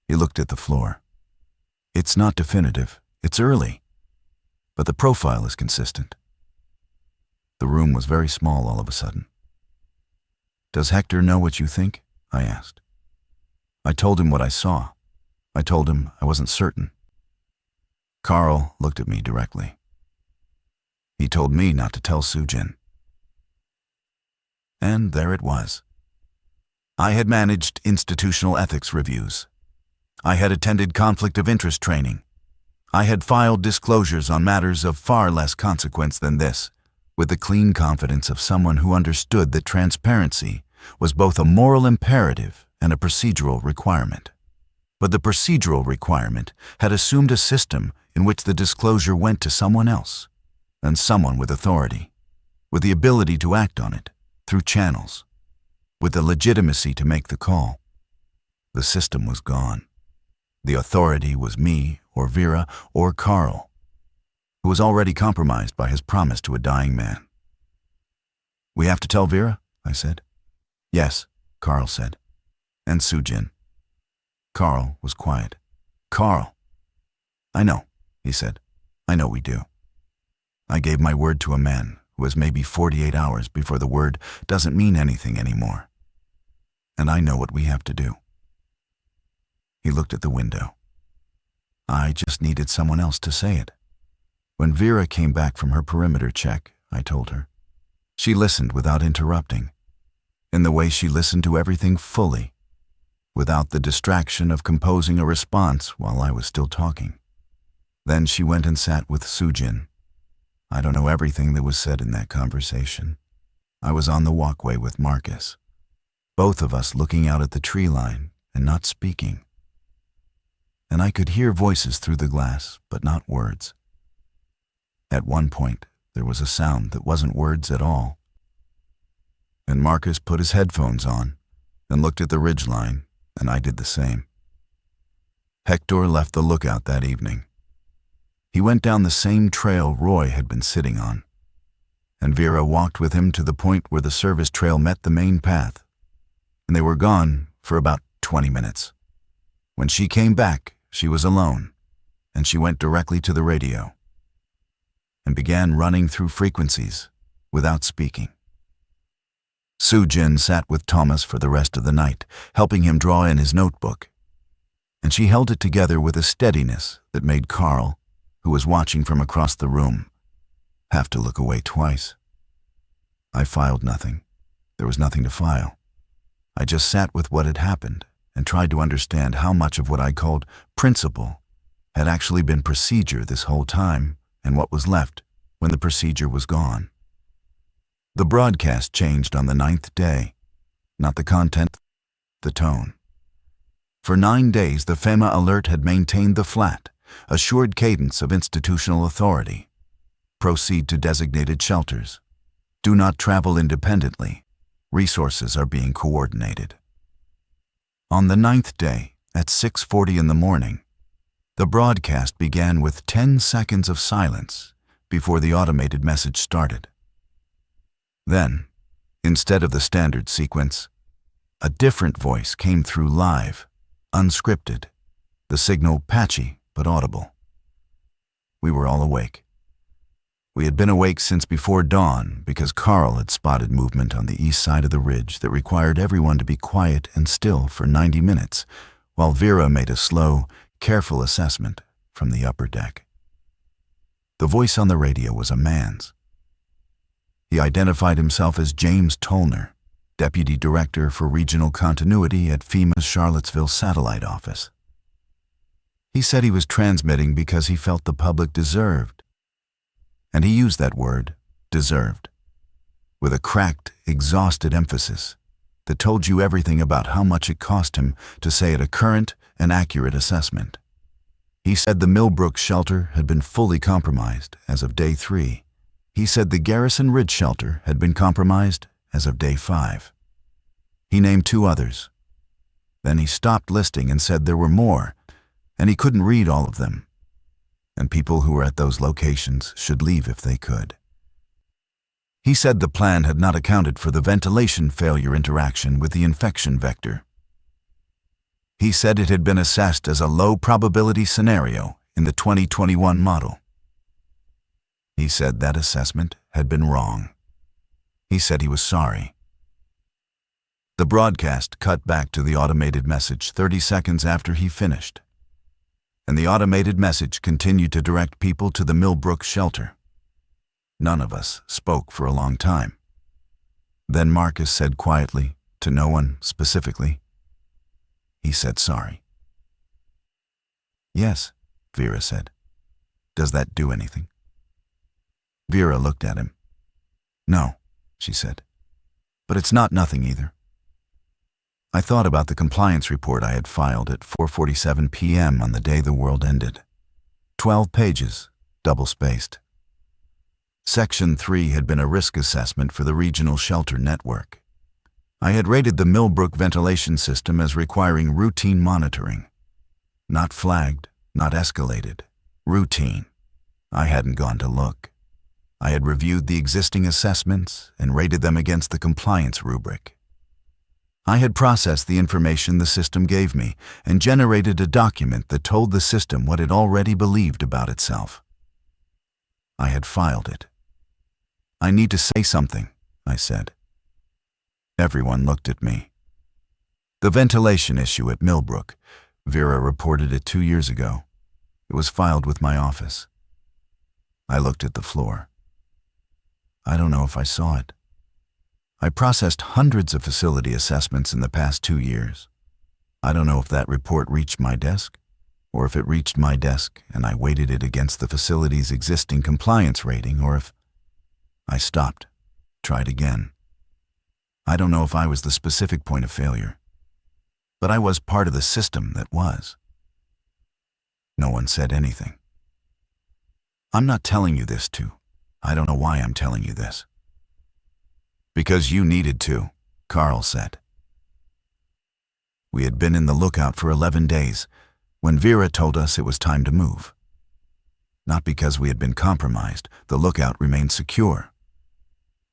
He looked at the floor. "It's not definitive. It's early. But the profile is consistent." The room was very small all of a sudden. "Does Hector know what you think?" I asked. I told him what I saw. I told him I wasn't certain. Carl looked at me directly. He told me not to tell Sujin. And there it was. I had managed institutional ethics reviews. I had attended conflict of interest training. I had filed disclosures on matters of far less consequence than this, with the clean confidence of someone who understood that transparency was both a moral imperative and a procedural requirement. But the procedural requirement had assumed a system in which the disclosure went to someone else, and someone with authority, with the ability to act on it, through channels, with the legitimacy to make the call. The system was gone. The authority was me, or Vera, or Carl, who was already compromised by his promise to a dying man. "We have to tell Vera?" I said. "Yes," Carl said. "And Sujin." Carl was quiet. "Carl." "I know," he said. "I know we do. I gave my word to a man who has maybe 48 hours before the word doesn't mean anything anymore. And I know what we have to do." He looked at the window. I just needed someone else to say it. When Vera came back from her perimeter check, I told her. She listened without interrupting, in the way she listened to everything fully, without the distraction of composing a response while I was still talking. Then she went and sat with Sujin. I don't know everything that was said in that conversation. I was on the walkway with Marcus, both of us looking out at the tree line and not speaking. And I could hear voices through the glass, but not words. At one point, there was a sound that wasn't words at all. And Marcus put his headphones on and looked at the ridgeline, and I did the same. Hector left the lookout that evening. He went down the same trail Roy had been sitting on, and Vera walked with him to the point where the service trail met the main path, and they were gone for about 20 minutes. When she came back, she was alone, and she went directly to the radio and began running through frequencies without speaking. Sujin sat with Thomas for the rest of the night, helping him draw in his notebook, and she held it together with a steadiness that made Carl, who was watching from across the room, have to look away twice. I filed nothing. There was nothing to file. I just sat with what had happened and tried to understand how much of what I called principle had actually been procedure this whole time, and what was left when the procedure was gone. The broadcast changed on the 9th day, not the content, the tone. For 9 days, the FEMA alert had maintained the flat, assured cadence of institutional authority. Proceed to designated shelters. Do not travel independently. Resources are being coordinated. On the 9th day, at 6:40 in the morning, the broadcast began with 10 seconds of silence before the automated message started. Then, instead of the standard sequence, a different voice came through live, unscripted, the signal patchy but audible. We were all awake. We had been awake since before dawn because Carl had spotted movement on the east side of the ridge that required everyone to be quiet and still for 90 minutes, while Vera made a slow, careful assessment from the upper deck. The voice on the radio was a man's. He identified himself as James Tollner, Deputy Director for Regional Continuity at FEMA's Charlottesville Satellite Office. He said he was transmitting because he felt the public deserved. And he used that word, deserved, with a cracked, exhausted emphasis that told you everything about how much it cost him to say it a current and accurate assessment. He said the Millbrook shelter had been fully compromised as of day 3. He said the Garrison Ridge shelter had been compromised as of day 5. He named 2 others. Then he stopped listing and said there were more, and he couldn't read all of them, and people who were at those locations should leave if they could. He said the plan had not accounted for the ventilation failure interaction with the infection vector. He said it had been assessed as a low-probability scenario in the 2021 model. He said that assessment had been wrong. He said he was sorry. The broadcast cut back to the automated message 30 seconds after he finished, and the automated message continued to direct people to the Millbrook shelter. None of us spoke for a long time. Then Marcus said quietly, to no one specifically, he said sorry. Yes, Vera said. Does that do anything? Vera looked at him. No, she said. But it's not nothing either. I thought about the compliance report I had filed at 4:47 p.m. on the day the world ended. 12 pages, double-spaced. Section 3 had been a risk assessment for the regional shelter network. I had rated the Millbrook ventilation system as requiring routine monitoring. Not flagged, not escalated. Routine. I hadn't gone to look. I had reviewed the existing assessments and rated them against the compliance rubric. I had processed the information the system gave me and generated a document that told the system what it already believed about itself. I had filed it. "I need to say something," I said. Everyone looked at me. The ventilation issue at Millbrook, Vera reported it 2 years ago. It was filed with my office. I looked at the floor. I don't know if I saw it. I processed hundreds of facility assessments in the past 2 years. I don't know if that report reached my desk, or if it reached my desk and I weighted it against the facility's existing compliance rating, or if... I stopped, tried again. I don't know if I was the specific point of failure, but I was part of the system that was. No one said anything. "I'm not telling you this I don't know why I'm telling you this." "Because you needed to," Carl said. We had been in the lookout for 11 days when Vera told us it was time to move. Not because we had been compromised, the lookout remained secure.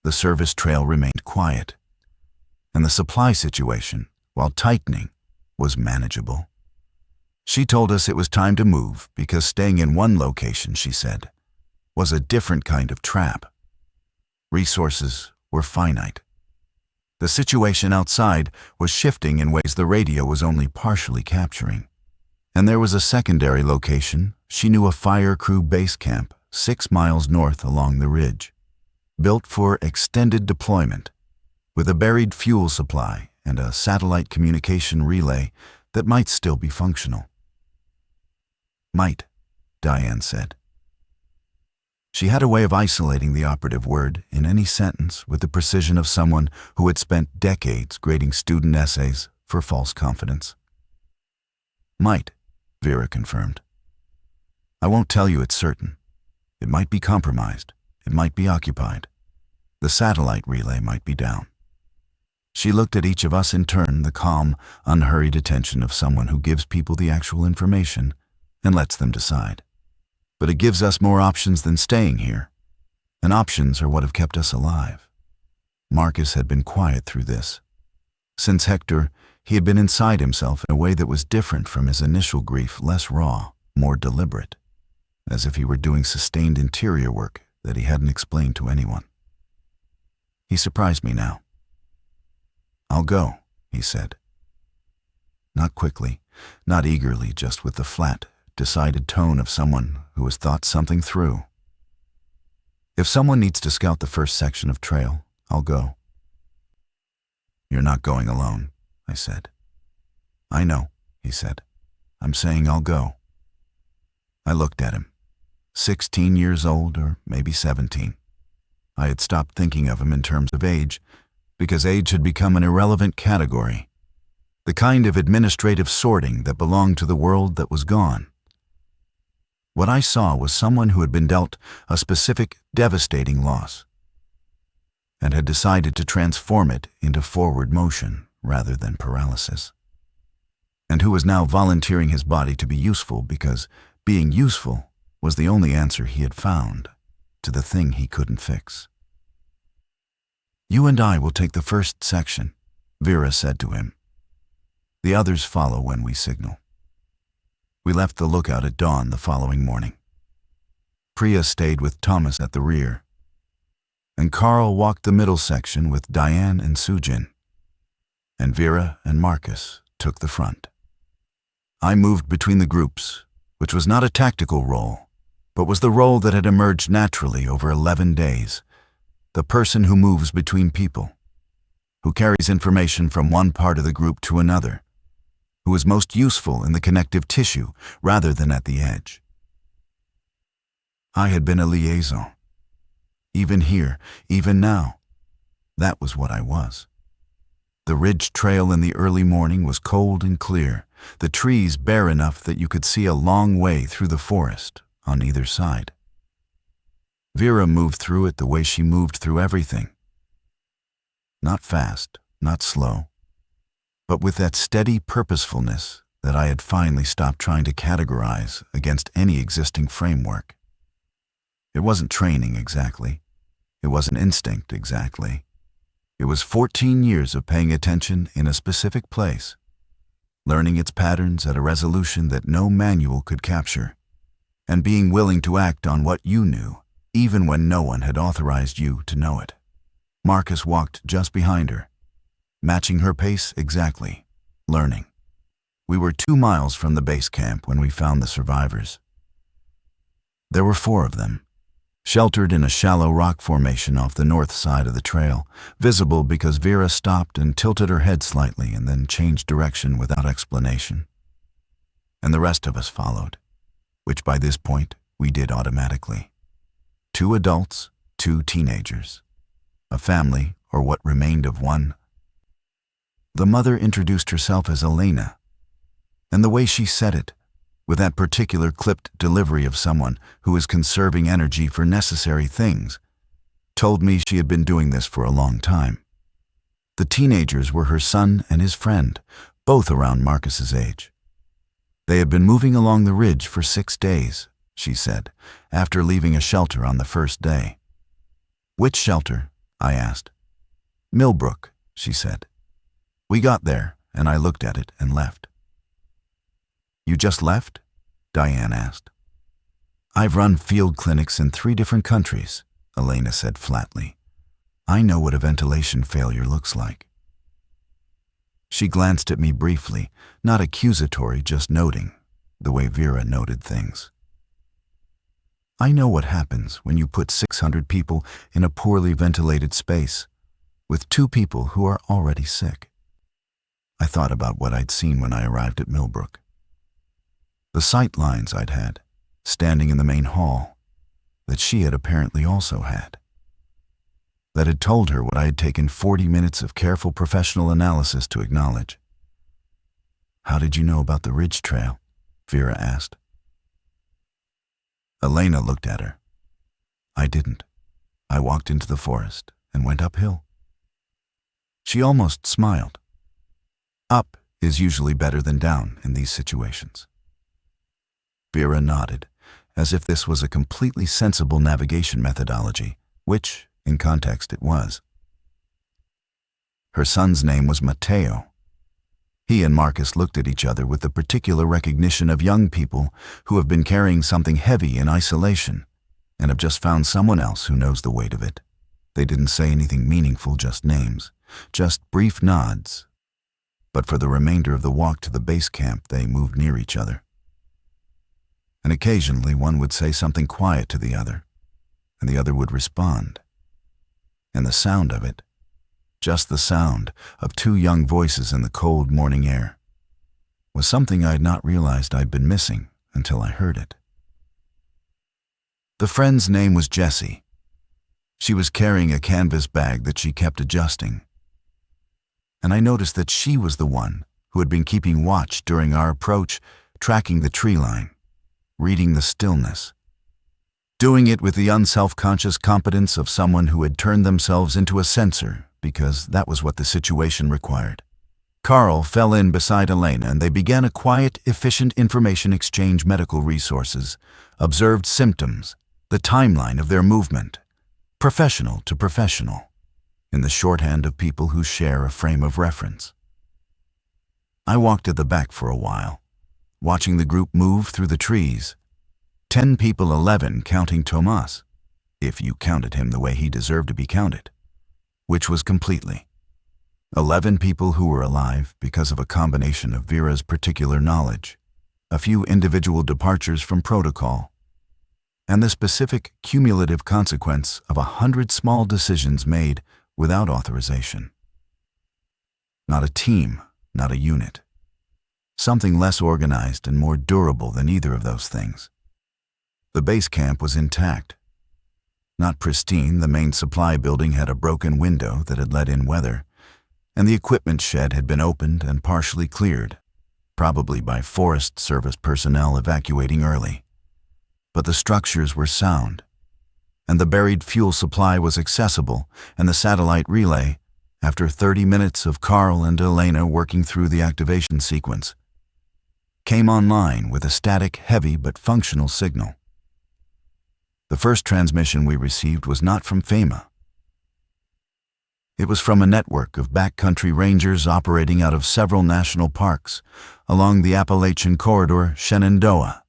The service trail remained quiet, and the supply situation, while tightening, was manageable. She told us it was time to move because staying in one location, she said, was a different kind of trap. Resources were finite. The situation outside was shifting in ways the radio was only partially capturing. And there was a secondary location. She knew, a fire crew base camp 6 miles north along the ridge, built for extended deployment, with a buried fuel supply and a satellite communication relay that might still be functional. "Might," Diane said. She had a way of isolating the operative word in any sentence with the precision of someone who had spent decades grading student essays for false confidence. "Might," Vera confirmed. "I won't tell you it's certain. It might be compromised. It might be occupied. The satellite relay might be down." She looked at each of us in turn, the calm, unhurried attention of someone who gives people the actual information and lets them decide. "But it gives us more options than staying here, and options are what have kept us alive." Marcus had been quiet through this. Since Hector, he had been inside himself in a way that was different from his initial grief, less raw, more deliberate, as if he were doing sustained interior work that he hadn't explained to anyone. He surprised me now. "I'll go," he said. Not quickly, not eagerly, just with the flat, decided tone of someone who has thought something through. "If someone needs to scout the first section of trail, I'll go." "You're not going alone," I said. "I know," he said. "I'm saying I'll go." I looked at him. 16 years old, or maybe 17. I had stopped thinking of him in terms of age, because age had become an irrelevant category, the kind of administrative sorting that belonged to the world that was gone. What I saw was someone who had been dealt a specific, devastating loss, and had decided to transform it into forward motion rather than paralysis, and who was now volunteering his body to be useful because being useful was the only answer he had found to the thing he couldn't fix. "You and I will take the first section," Vera said to him. "The others follow when we signal." We left the lookout at dawn the following morning. Priya stayed with Thomas at the rear, and Carl walked the middle section with Diane and Sujin, and Vera and Marcus took the front. I moved between the groups, which was not a tactical role, but was the role that had emerged naturally over 11 days, the person who moves between people, who carries information from one part of the group to another, who is most useful in the connective tissue rather than at the edge. I had been a liaison. Even here, even now, that was what I was. The ridge trail in the early morning was cold and clear, the trees bare enough that you could see a long way through the forest on either side. Vera moved through it the way she moved through everything. Not fast, not slow, but with that steady purposefulness that I had finally stopped trying to categorize against any existing framework. It wasn't training exactly. It wasn't instinct exactly. It was 14 years of paying attention in a specific place, learning its patterns at a resolution that no manual could capture, and being willing to act on what you knew, even when no one had authorized you to know it. Marcus walked just behind her, matching her pace exactly, learning. We were 2 miles from the base camp when we found the survivors. There were 4 of them, sheltered in a shallow rock formation off the north side of the trail, visible because Vera stopped and tilted her head slightly and then changed direction without explanation. And the rest of us followed, which by this point we did automatically. 2 adults, 2 teenagers, a family, or what remained of one. The mother introduced herself as Elena, and the way she said it, with that particular clipped delivery of someone who is conserving energy for necessary things, told me she had been doing this for a long time. The teenagers were her son and his friend, both around Marcus's age. They had been moving along the ridge for 6 days, she said, after leaving a shelter on the first day. Which shelter? I asked. Millbrook, she said. We got there, and I looked at it and left. You just left? Diane asked. I've run field clinics in 3 different countries, Elena said flatly. I know what a ventilation failure looks like. She glanced at me briefly, not accusatory, just noting, the way Vera noted things. I know what happens when you put 600 people in a poorly ventilated space, with 2 people who are already sick. I thought about what I'd seen when I arrived at Millbrook. The sight lines I'd had, standing in the main hall, that she had apparently also had. That had told her what I had taken 40 minutes of careful professional analysis to acknowledge. How did you know about the ridge trail? Vera asked. Elena looked at her. I didn't. I walked into the forest and went uphill. She almost smiled. Up is usually better than down in these situations. Vera nodded, as if this was a completely sensible navigation methodology, which, in context, it was. Her son's name was Matteo. He and Marcus looked at each other with the particular recognition of young people who have been carrying something heavy in isolation and have just found someone else who knows the weight of it. They didn't say anything meaningful, just names, just brief nods. But for the remainder of the walk to the base camp, they moved near each other. And occasionally one would say something quiet to the other, and the other would respond. And the sound of it, just the sound of 2 young voices in the cold morning air, was something I had not realized I'd been missing until I heard it. The friend's name was Jessie. She was carrying a canvas bag that she kept adjusting. And I noticed that she was the one who had been keeping watch during our approach, tracking the tree line, reading the stillness, doing it with the unself-conscious competence of someone who had turned themselves into a sensor because that was what the situation required. Carl fell in beside Elena and they began a quiet, efficient information exchange, medical resources, observed symptoms, the timeline of their movement, professional to professional, in the shorthand of people who share a frame of reference. I walked at the back for a while, watching the group move through the trees. 10 people, 11 counting Tomas, if you counted him the way he deserved to be counted, which was completely. 11 people who were alive because of a combination of Vera's particular knowledge, a few individual departures from protocol, and the specific cumulative consequence of 100 small decisions made without authorization. Not a team, not a unit. Something less organized and more durable than either of those things. The base camp was intact. Not pristine, the main supply building had a broken window that had let in weather, and the equipment shed had been opened and partially cleared, probably by Forest Service personnel evacuating early. But the structures were sound. and the buried fuel supply was accessible, and the satellite relay, after 30 minutes of Carl and Elena working through the activation sequence, came online with a static, heavy but functional signal. The first transmission we received was not from FEMA. It was from a network of backcountry rangers operating out of several national parks along the Appalachian Corridor, Shenandoah,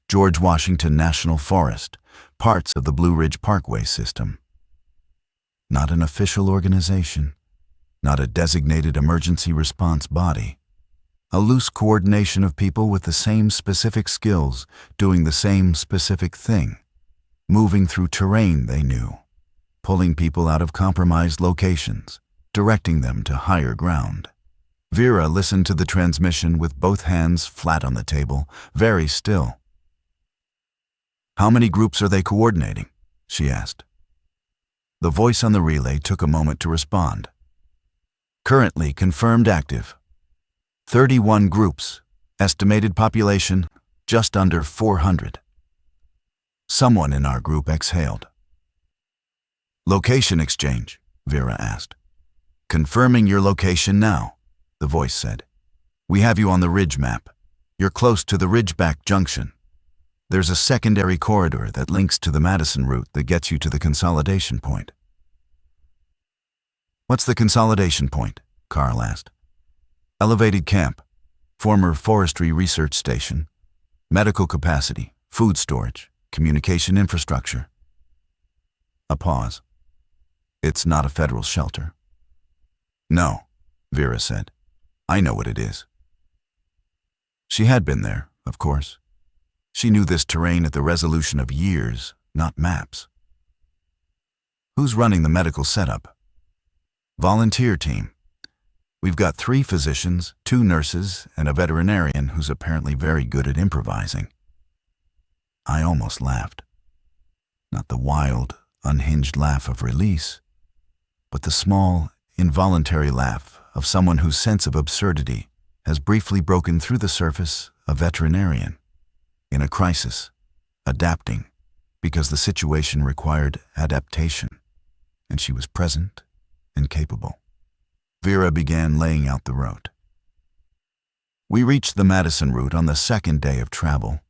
George Washington National Forest, parts of the Blue Ridge Parkway system. Not an official organization, not a designated emergency response body. A loose coordination of people with the same specific skills, doing the same specific thing, moving through terrain they knew, pulling people out of compromised locations, directing them to higher ground. Vera listened to the transmission with both hands flat on the table, very still. "How many groups are they coordinating?" she asked. The voice on the relay took a moment to respond. "Currently confirmed active. 31 groups, estimated population just under 400. Someone in our group exhaled. "Location exchange?" Vera asked. "Confirming your location now," the voice said. "We have you on the ridge map. You're close to the Ridgeback Junction. There's a secondary corridor that links to the Madison route that gets you to the consolidation point." "What's the consolidation point?" Carl asked. "Elevated camp, former forestry research station, medical capacity, food storage, communication infrastructure." A pause. "It's not a federal shelter." "No," Vera said. "I know what it is." She had been there, of course. She knew this terrain at the resolution of years, not maps. "Who's running the medical setup?" "Volunteer team. We've got 3 physicians, 2 nurses, and a veterinarian who's apparently very good at improvising." I almost laughed. Not the wild, unhinged laugh of release, but the small, involuntary laugh of someone whose sense of absurdity has briefly broken through the surface, a veterinarian, in a crisis, adapting, because the situation required adaptation, and she was present and capable. Vera began laying out the route. We reached the Madison route on the 2nd day of travel,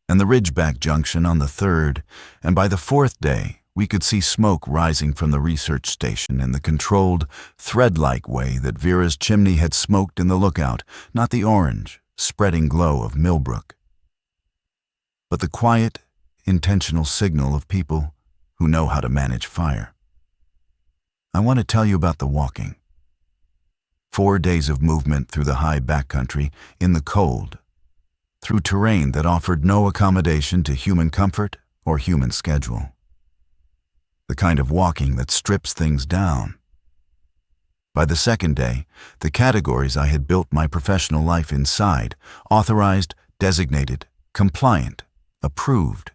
and the Ridgeback Junction on the 3rd, and by the 4th day, we could see smoke rising from the research station in the controlled, thread-like way that Vera's chimney had smoked in the lookout, not the orange, spreading glow of Millbrook, but the quiet, intentional signal of people who know how to manage fire. I want to tell you about the walking. 4 days of movement through the high backcountry, in the cold, through terrain that offered no accommodation to human comfort or human schedule. The kind of walking that strips things down. By the 2nd day, the categories I had built my professional life inside, authorized, designated, compliant, approved,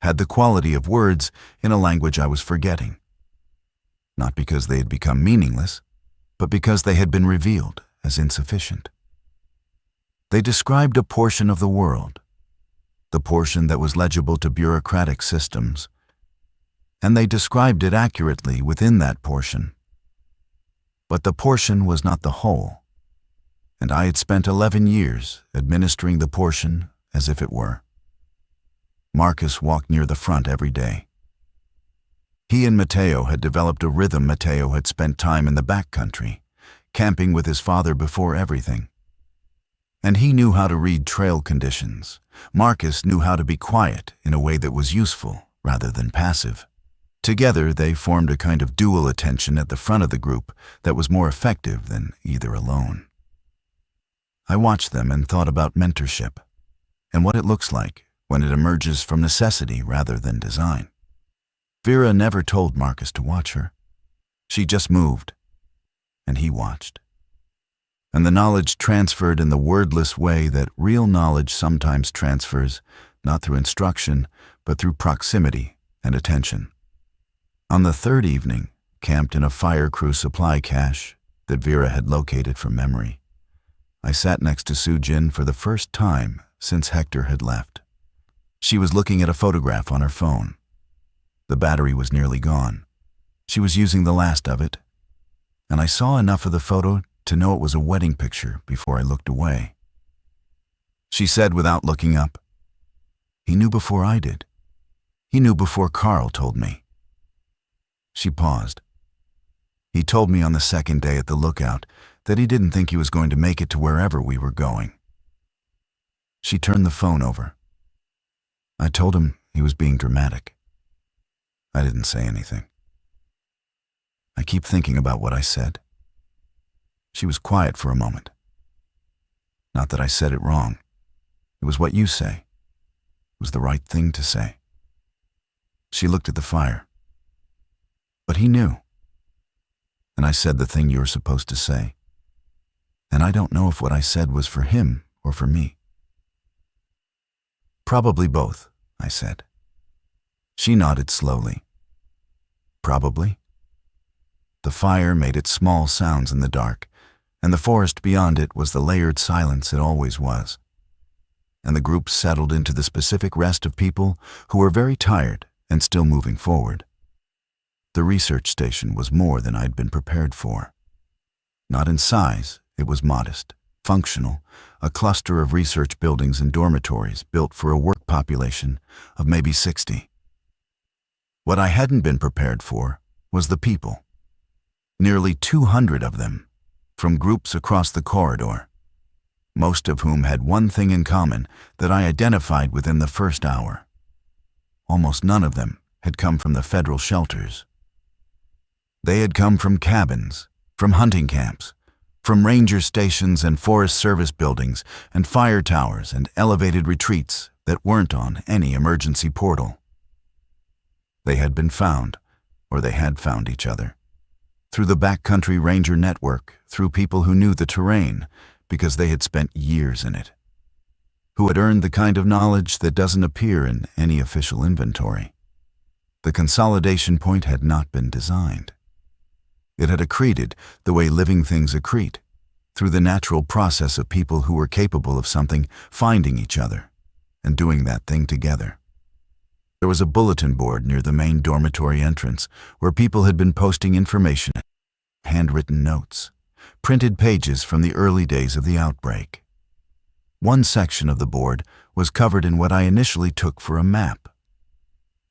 had the quality of words in a language I was forgetting. Not because they had become meaningless, but because they had been revealed as insufficient. They described a portion of the world, the portion that was legible to bureaucratic systems, and they described it accurately within that portion. But the portion was not the whole, and I had spent 11 years administering the portion as if it were. Marcus walked near the front every day. He and Matteo had developed a rhythm. Matteo had spent time in the backcountry, camping with his father before everything. And he knew how to read trail conditions. Marcus knew how to be quiet in a way that was useful rather than passive. Together, they formed a kind of dual attention at the front of the group that was more effective than either alone. I watched them and thought about mentorship and what it looks like when it emerges from necessity rather than design. Vera never told Marcus to watch her. She just moved, and he watched. And the knowledge transferred in the wordless way that real knowledge sometimes transfers, not through instruction, but through proximity and attention. On the 3rd evening, camped in a fire crew supply cache that Vera had located from memory, I sat next to Sujin for the first time since Hector had left. She was looking at a photograph on her phone. The battery was nearly gone. She was using the last of it, and I saw enough of the photo to know it was a wedding picture before I looked away. She said without looking up, "He knew before I did. He knew before Carl told me." She paused. "He told me on the second day at the lookout that he didn't think he was going to make it to wherever we were going." She turned the phone over. I told him he was being dramatic. I didn't say anything. I keep thinking about what I said. She was quiet for a moment. Not that I said it wrong. It was what you say. It was the right thing to say. She looked at the fire. But he knew. And I said the thing you're supposed to say. And I don't know if what I said was for him or for me. "Probably both," I said. She nodded slowly. "Probably." The fire made its small sounds in the dark, and the forest beyond it was the layered silence it always was. And the group settled into the specific rest of people who were very tired and still moving forward. The research station was more than I'd been prepared for. Not in size, it was modest, functional, a cluster of research buildings and dormitories built for a work population of maybe 60. What I hadn't been prepared for was the people. Nearly 200 of them, from groups across the corridor, most of whom had one thing in common that I identified within the first hour. Almost none of them had come from the federal shelters. They had come from cabins, from hunting camps, from ranger stations and forest service buildings and fire towers and elevated retreats that weren't on any emergency portal. They had been found, or they had found each other, through the backcountry ranger network, through people who knew the terrain because they had spent years in it, who had earned the kind of knowledge that doesn't appear in any official inventory. The consolidation point had not been designed. It had accreted the way living things accrete, through the natural process of people who were capable of something finding each other and doing that thing together. There was a bulletin board near the main dormitory entrance where people had been posting information, handwritten notes, printed pages from the early days of the outbreak. One section of the board was covered in what I initially took for a map,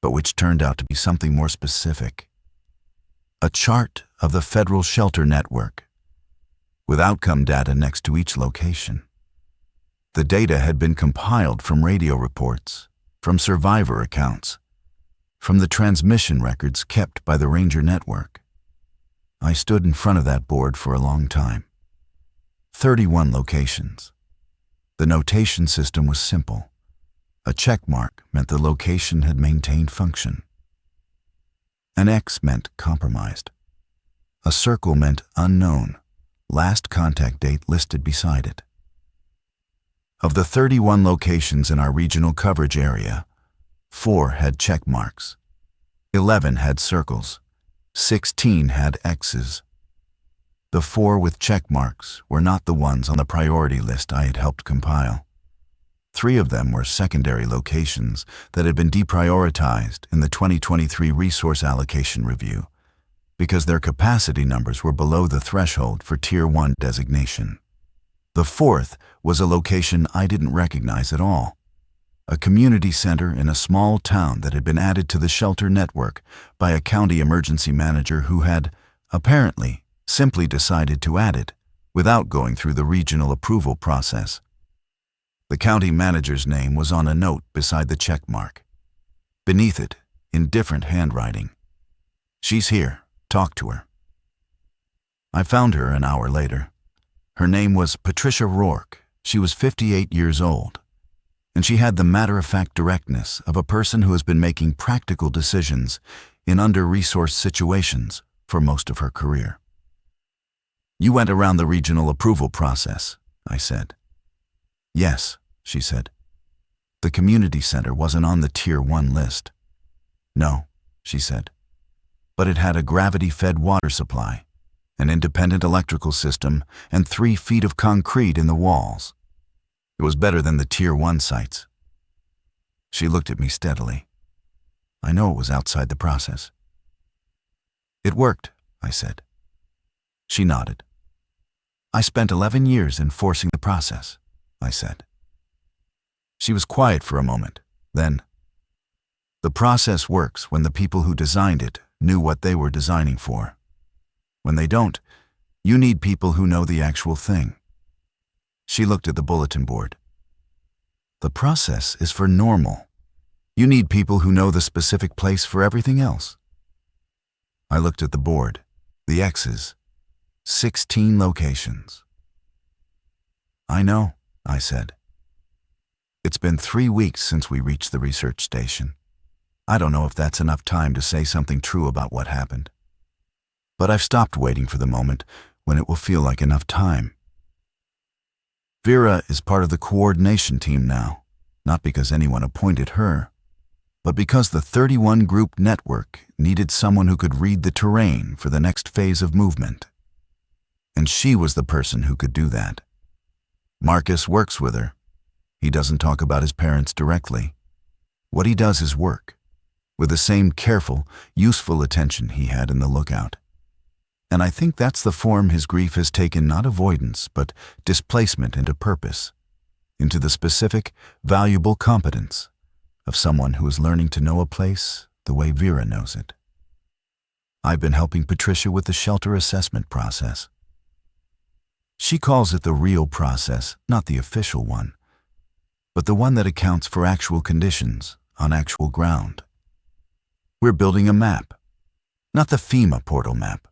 but which turned out to be something more specific. A chart of the federal shelter network, with outcome data next to each location. The data had been compiled from radio reports, from survivor accounts, from the transmission records kept by the Ranger Network. I stood in front of that board for a long time. 31 locations. The notation system was simple. A check mark meant the location had maintained function. An X meant compromised. A circle meant unknown, last contact date listed beside it. Of the 31 locations in our regional coverage area, 4 had check marks, 11 had circles, 16 had X's. The 4 with check marks were not the ones on the priority list I had helped compile. 3 of them were secondary locations that had been deprioritized in the 2023 Resource Allocation Review because their capacity numbers were below the threshold for Tier 1 designation. The 4th was a location I didn't recognize at all, a community center in a small town that had been added to the shelter network by a county emergency manager who had, apparently, simply decided to add it without going through the regional approval process. The county manager's name was on a note beside the check mark. Beneath it, in different handwriting, "She's here, talk to her." I found her an hour later. Her name was Patricia Rourke. She was 58 years old, and she had the matter-of-fact directness of a person who has been making practical decisions in under-resourced situations for most of her career. "You went around the regional approval process," I said. "Yes," she said. "The community center wasn't on the Tier 1 list." "No," she said. "But it had a gravity-fed water supply, an independent electrical system, and 3 feet of concrete in the walls. It was better than the Tier 1 sites." She looked at me steadily. I know it was outside the process. It worked, I said. She nodded. I spent 11 years enforcing the process, I said. She was quiet for a moment. Then, the process works when the people who designed it knew what they were designing for. When they don't, you need people who know the actual thing. She looked at the bulletin board. The process is for normal. You need people who know the specific place for everything else. I looked at the board, the X's, 16 locations. I know, I said. It's been 3 weeks since we reached the research station. I don't know if that's enough time to say something true about what happened. But I've stopped waiting for the moment when it will feel like enough time. Vera is part of the coordination team now, not because anyone appointed her, but because the 31-group network needed someone who could read the terrain for the next phase of movement. And she was the person who could do that. Marcus works with her. He doesn't talk about his parents directly. What he does is work, with the same careful, useful attention he had in the lookout. And I think that's the form his grief has taken, not avoidance, but displacement into purpose, into the specific, valuable competence of someone who is learning to know a place the way Vera knows it. I've been helping Patricia with the shelter assessment process. She calls it the real process, not the official one, but the one that accounts for actual conditions on actual ground. We're building a map, not the FEMA portal map,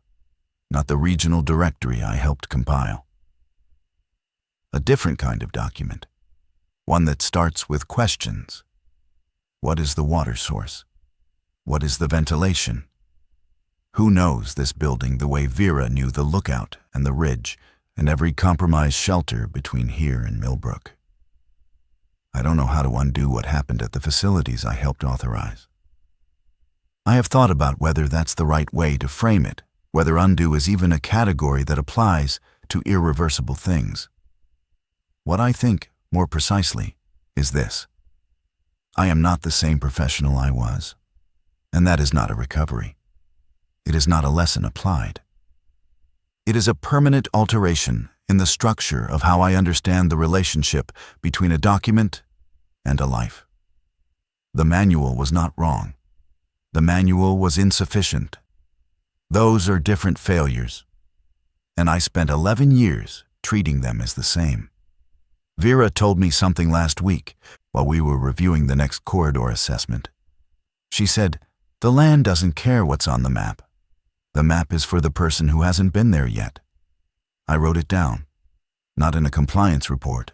not the regional directory I helped compile. A different kind of document, one that starts with questions. What is the water source? What is the ventilation? Who knows this building the way Vera knew the lookout and the ridge and every compromised shelter between here and Millbrook? I don't know how to undo what happened at the facilities I helped authorize. I have thought about whether that's the right way to frame it, whether undo is even a category that applies to irreversible things. What I think, more precisely, is this. I am not the same professional I was, and that is not a recovery. It is not a lesson applied. It is a permanent alteration in the structure of how I understand the relationship between a document and a life. The manual was not wrong. The manual was insufficient. Those are different failures, and I spent 11 years treating them as the same. Vera told me something last week while we were reviewing the next corridor assessment. She said, "The land doesn't care what's on the map. The map is for the person who hasn't been there yet." I wrote it down, not in a compliance report,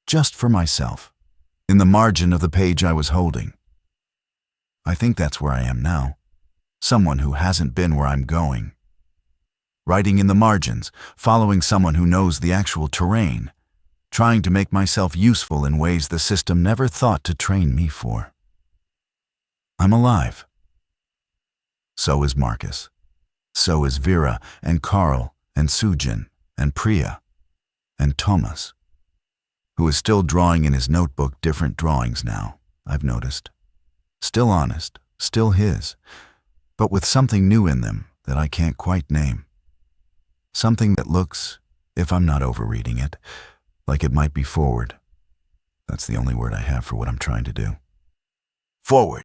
just for myself, in the margin of the page I was holding. I think that's where I am now, someone who hasn't been where I'm going. Writing in the margins, following someone who knows the actual terrain, trying to make myself useful in ways the system never thought to train me for. I'm alive. So is Marcus. So is Vera and Carl and Sujin and Priya and Thomas, who is still drawing in his notebook different drawings now, I've noticed. Still honest, still his, but with something new in them that I can't quite name. Something that looks, if I'm not overreading it, like it might be forward. That's the only word I have for what I'm trying to do. Forward.